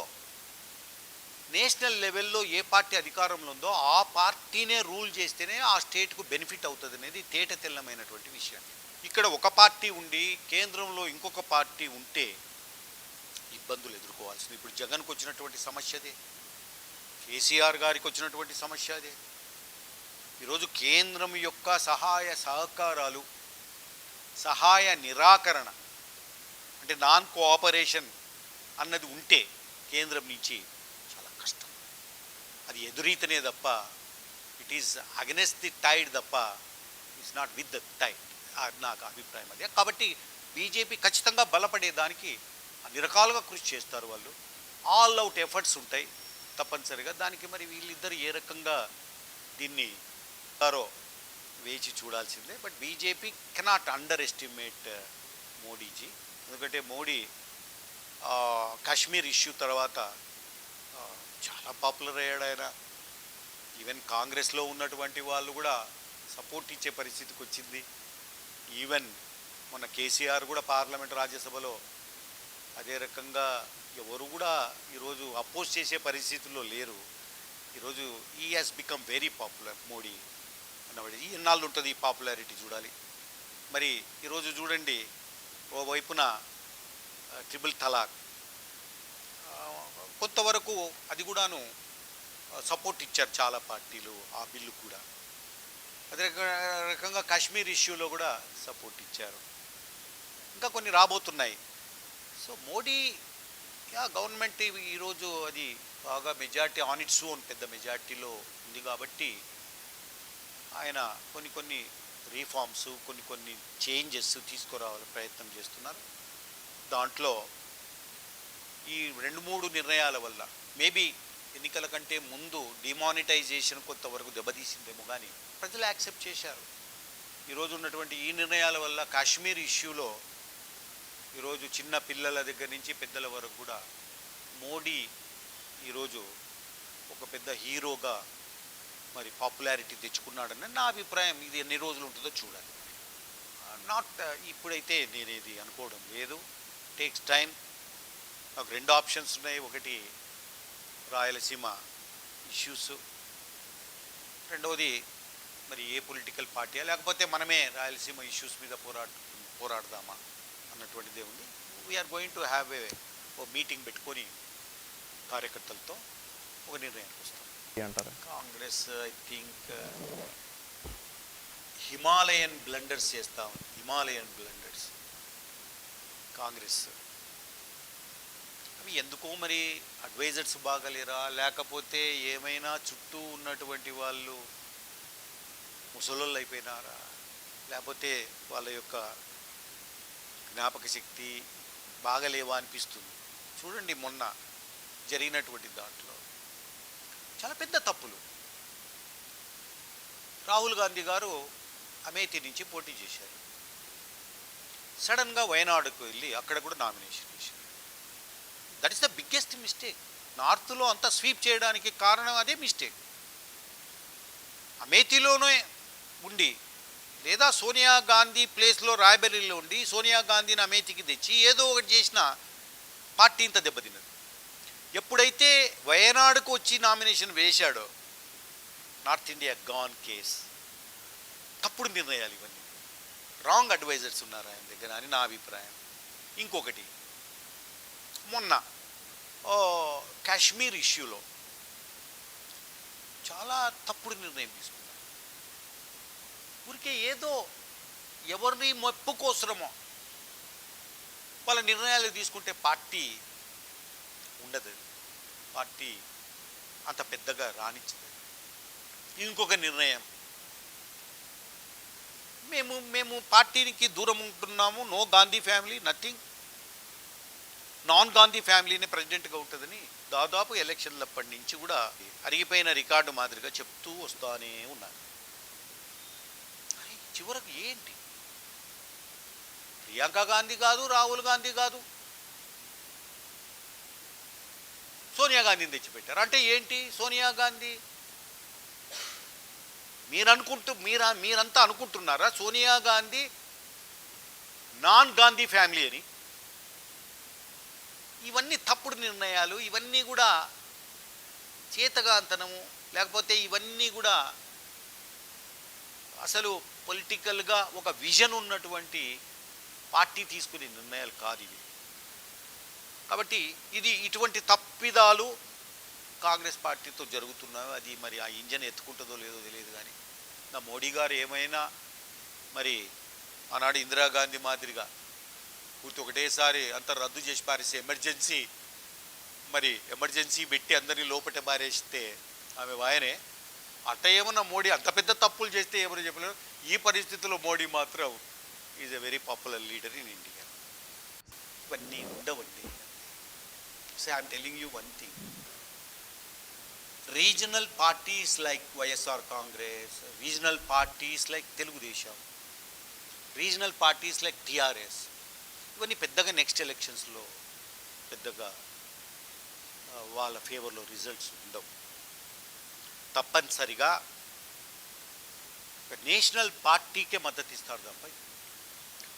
నేషనల్ లెవెల్లో ఏ పార్టీ అధికారంలో ఉందో ఆ పార్టీనే రూల్ చేస్తేనే ఆ స్టేట్కు బెనిఫిట్ అవుతుంది అనేది తేట తెల్లమైనటువంటి విషయం. ఇక్కడ ఒక పార్టీ ఉండి కేంద్రంలో ఇంకొక పార్టీ ఉంటే ఇబ్బందులు ఎదుర్కోవాల్సింది. ఇప్పుడు జగన్కు వచ్చినటువంటి సమస్య అదే, కేసీఆర్ గారికి వచ్చినటువంటి సమస్య అదే. ఈరోజు కేంద్రం యొక్క సహాయ సహకారాలు, సహాయ నిరాకరణ అంటే నాన్ కోఆపరేషన్ అన్నది ఉంటే కేంద్రం నుంచి చాలా కష్టం. అది ఎదురీతనే తప్ప, it is against the tide తప్ప it's not with the tide. నాకు అభిప్రాయం అదే. కాబట్టి బీజేపీ ఖచ్చితంగా బలపడేదానికి అన్ని రకాలుగా కృషి చేస్తారు వాళ్ళు. ఆల్ అవుట్ ఎఫర్ట్స్ ఉంటాయి తప్పనిసరిగా. దానికి మరి వీళ్ళిద్దరు ఏ రకంగా దీన్ని తారో వేచి చూడాల్సిందే. But BJP cannot under estimate Modiji. ఎందుకంటే మోడీ కాశ్మీర్ ఇష్యూ తర్వాత చాలా పాపులర్ అయ్యాడు ఆయన. ఈవెన్ కాంగ్రెస్లో ఉన్నటువంటి వాళ్ళు కూడా సపోర్ట్ ఇచ్చే పరిస్థితికి వచ్చింది. ఈవెన్ మొన్న కేసీఆర్ కూడా పార్లమెంట్ రాజ్యసభలో అదే రకంగా ఎవరు కూడా ఈరోజు అపోజ్ చేసే పరిస్థితుల్లో లేరు. ఈరోజు ఈ has become very popular Modi అన్నవాడు. ఈ ఎన్నాళ్ళు ఉంటుంది ఈ పాపులారిటీ చూడాలి. మరి ఈరోజు చూడండి, ఓవైపున ట్రిపుల్ తలాక్, కొంతవరకు అది కూడాను సపోర్ట్ ఇచ్చారు చాలా పార్టీలు ఆ బిల్లు కూడా. అదే రకంగా కాశ్మీర్ ఇష్యూలో కూడా సపోర్ట్ ఇచ్చారు. ఇంకా కొన్ని రాబోతున్నాయి. సో మోడీ గవర్నమెంట్ ఈరోజు అది బాగా మెజార్టీ ఆన్ ఇట్స్ ఓన్ పెద్ద మెజార్టీలో ఉంది కాబట్టి ఆయన కొన్ని రీఫార్మ్స్ కొన్ని చేంజెస్ తీసుకురావాలని ప్రయత్నం చేస్తున్నారు. దాంట్లో ఈ 2-3 నిర్ణయాల వల్ల మేబీ ఎన్నికల కంటే ముందు డిమానిటైజేషన్ కొంతవరకు దెబ్బతీసిందేమో, కానీ ప్రజలు యాక్సెప్ట్ చేశారు. ఈరోజు ఉన్నటువంటి ఈ నిర్ణయాల వల్ల కాశ్మీర్ ఇష్యూలో ఈరోజు చిన్న పిల్లల దగ్గర నుంచి పెద్దల వరకు కూడా మోడీ ఈరోజు ఒక పెద్ద హీరోగా మరి పాపులారిటీ తెచ్చుకున్నాడని నా అభిప్రాయం. ఇది ఎన్ని రోజులు ఉంటుందో చూడాలి. నాట్ ఇప్పుడైతే నేనేది అనుకోవడం లేదు. Takes time. నాకు 2 ఆప్షన్స్ ఉన్నాయి. ఒకటి రాయలసీమ ఇష్యూస్, రెండవది మరి ఏ పొలిటికల్ పార్టీ లేకపోతే మనమే రాయలసీమ ఇష్యూస్ మీద పోరాడదామా అన్నటువంటిదే ఉంది. We are going to have a meeting పెట్టుకొని కార్యకర్తలతో ఒక నిర్ణయానికి వస్తాం అంటారు. Congress I think Himalayan blunders చేస్తాం. హిమాలయన్ బ్లండర్స్ కాంగ్రెస్ అవి ఎందుకో మరి అడ్వైజర్స్ బాగలేరా, లేకపోతే ఏమైనా చుట్టూ ఉన్నటువంటి వాళ్ళు ముసలోళ్ళు అయిపోయినారా, లేకపోతే వాళ్ళ యొక్క జ్ఞాపక శక్తి బాగలేవా అనిపిస్తుంది. చూడండి, మొన్న జరిగినటువంటి దాంట్లో చాలా పెద్ద తప్పులు. రాహుల్ గాంధీ గారు అమేథీ నుంచి పోటీ చేశారు. సడన్గా వయనాడుకు వెళ్ళి అక్కడ కూడా నామినేషన్ చేశారు. That is the biggest mistake. నార్త్లో అంతా స్వీప్ చేయడానికి కారణం అదే మిస్టేక్. అమేథీలోనే ఉండి లేదా సోనియా గాంధీ ప్లేస్లో రాయ్బరేలీలో ఉండి సోనియా గాంధీని అమేథీకి తెచ్చి ఏదో ఒకటి చేసిన పార్టీ ఇంత దెబ్బతిన్నది. ఎప్పుడైతే వయనాడుకు వచ్చి నామినేషన్ వేశాడో నార్త్ ఇండియా గాన్ కేస్. తప్పుడు నిర్ణయాలు ఇవన్నీ, రాంగ్ అడ్వైజర్స్ ఉన్నారు ఆయన దగ్గర అని నా అభిప్రాయం. ఇంకొకటి, మొన్న కాశ్మీర్ ఇష్యూలో చాలా తప్పుడు నిర్ణయం తీసుకున్నారు. ఊరికే ఏదో ఎవరిని మెప్పు కోసమో వాళ్ళ నిర్ణయాలు తీసుకుంటే పార్టీ ఉండదు, పార్టీ అంత పెద్దగా రాణించదు. ఇంకొక నిర్ణయం, మేము పార్టీకి దూరం ఉంటున్నాము, no Gandhi family, nothing, non Gandhi ఫ్యామిలీనే ప్రెసిడెంట్గా ఉంటుందని దాదాపు ఎలక్షన్లప్పటి నుంచి కూడా అరిగిపోయిన రికార్డు మాదిరిగా చెప్తూ వస్తానే ఉన్నారు. చివరకు ఏంటి, ప్రియాంక గాంధీ కాదు, రాహుల్ గాంధీ కాదు, సోనియా గాంధీని తెచ్చిపెట్టారు. అంటే ఏంటి, సోనియా గాంధీ మీరంతా అనుకుంటున్నారా సోనియా గాంధీ నాన్ గాంధీ ఫ్యామిలీ అని? ఇవన్నీ తప్పుడు నిర్ణయాలు, ఇవన్నీ కూడా చేతగాంతనము, లేకపోతే ఇవన్నీ కూడా అసలు పొలిటికల్గా ఒక విజన్ ఉన్నటువంటి పార్టీ తీసుకునే నిర్ణయాలు కాదు ఇవి. కాబట్టి ఇటువంటి తప్పిదాలు కాంగ్రెస్ పార్టీతో జరుగుతున్నాయి. అది మరి ఆ ఇంజన్ ఎత్తుకుంటుందో లేదో తెలియదు. కానీ నా మోడీ గారు ఏమైనా మరి ఆనాడు ఇందిరాగాంధీ మాదిరిగా పూర్తి ఒకటేసారి అంతా రద్దు చేసి పారేసి ఎమర్జెన్సీ పెట్టి అందరినీ లోపట పారేస్తే ఆమె వాయనే. అట్ట ఏమన్నా మోడీ అంత పెద్ద తప్పులు చేస్తే ఏమని చెప్పలేరు. ఈ పరిస్థితుల్లో మోడీ మాత్రం is a very popular leader in India. ఇవన్నీ ఉండవండి. So I'm telling you one thing, regional parties like YSR Congress, regional parties like Telugu Desam, regional parties like TRS, ఇవన్నీ పెద్దగా నెక్స్ట్ ఎలక్షన్స్లో పెద్దగా వాళ్ళ ఫేవర్లో రిజల్ట్స్ ఉండవు. తప్పనిసరిగా నేషనల్ పార్టీకే మద్దతు ఇస్తారు తప్ప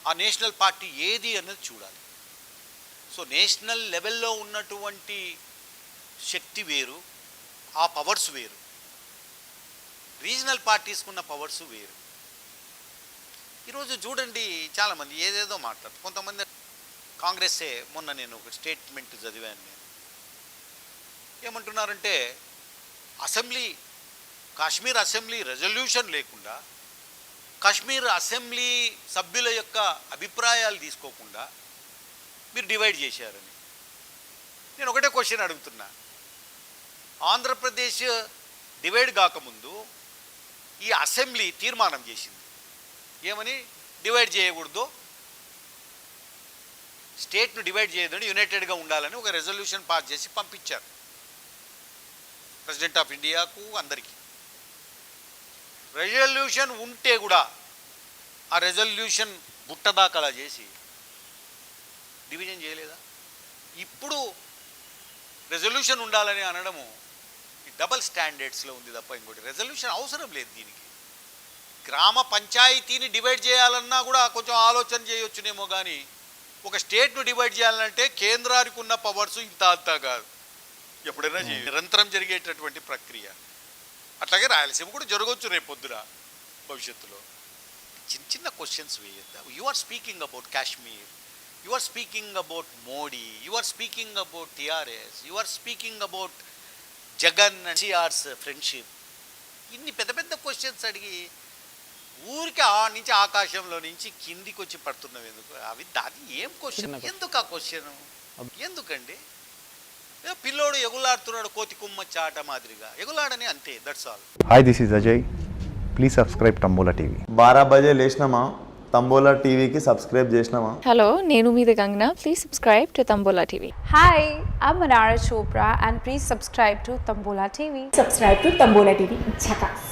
ఆ నేషనల్ పార్టీ ఏది అన్నది చూడాలి. సో నేషనల్ లెవెల్లో ఉన్నటువంటి శక్తి వేరు, ఆ పవర్స్ వేరు. రీజనల్ పార్టీస్కి ఉన్న పవర్స్ వేరు. ఈరోజు చూడండి, చాలామంది ఏదేదో మాట్లాడుతారు. కొంతమంది కాంగ్రెస్సే, మొన్న నేను ఒక స్టేట్మెంట్ చదివాను. నేను ఏమంటున్నారంటే, కాశ్మీర్ అసెంబ్లీ రెజల్యూషన్ లేకుండా, కాశ్మీర్ అసెంబ్లీ సభ్యుల యొక్క అభిప్రాయాలు తీసుకోకుండా మీరు డివైడ్ చేశారని. నేను ఒకటే క్వశ్చన్ అడుగుతున్నా. ఆంధ్రప్రదేశ్ డివైడ్ కాకముందు ఈ అసెంబ్లీ తీర్మానం చేసింది ఏమని? డివైడ్ చేయకూడదు, స్టేట్ను డివైడ్ చేయదని, యునైటెడ్గా ఉండాలని ఒక రెజల్యూషన్ పాస్ చేసి పంపించారు ప్రెసిడెంట్ ఆఫ్ ఇండియాకు, అందరికీ. రెజల్యూషన్ ఉంటే కూడా ఆ రెజల్యూషన్ బుట్టదాకలా చేసి డివిజన్ చేయలేదా? ఇప్పుడు రెజల్యూషన్ ఉండాలని అనడము డబల్ స్టాండర్డ్స్లో ఉంది తప్ప ఇంకోటి. రెజల్యూషన్ అవసరం లేదు దీనికి. గ్రామ పంచాయతీని డివైడ్ చేయాలన్నా కూడా కొంచెం ఆలోచన చేయొచ్చునేమో, కానీ ఒక స్టేట్ను డివైడ్ చేయాలంటే కేంద్రానికి ఉన్న పవర్స్ ఇంత అంతా కాదు. ఎప్పుడైనా నిరంతరం జరిగేటటువంటి ప్రక్రియ. అట్లాగే రాయలసీమ కూడా జరగవచ్చు రేపు పొద్దున భవిష్యత్తులో. చిన్న చిన్న క్వశ్చన్స్ వేయొద్దా? You are speaking about Kashmir, you are speaking about Modi, you are speaking about TRS, you are speaking about Jagan and CR's friendship. ఇన్ని పెద్ద పెద్ద క్వశ్చన్స్ అడిగి ఊరికి నుంచి ఆకాశంలో నుంచి కిందికి వచ్చి పడుతున్నాం ఎందుకు? దాని ఏం క్వశ్చన్? ఎందుకు ఆ క్వశ్చన్? ఎందుకండి? పిల్లోడు ఎగులాడుతున్నాడు కోతి కుమ్మ చాట మాదిరిగా ఎగులాడని, అంతే. That's all. Hi, this is Ajay. Please subscribe Tambola TV. 12 బజే లేచినామా, తంబోలా టీవీకి సబ్స్క్రైబ్ చేసినామా? Hello, నేను మీ Gangna. Please subscribe to Tambola TV. Hi, I'm Manara Chopra and please subscribe to Tambola TV. Subscribe to Tambola TV. Chakas.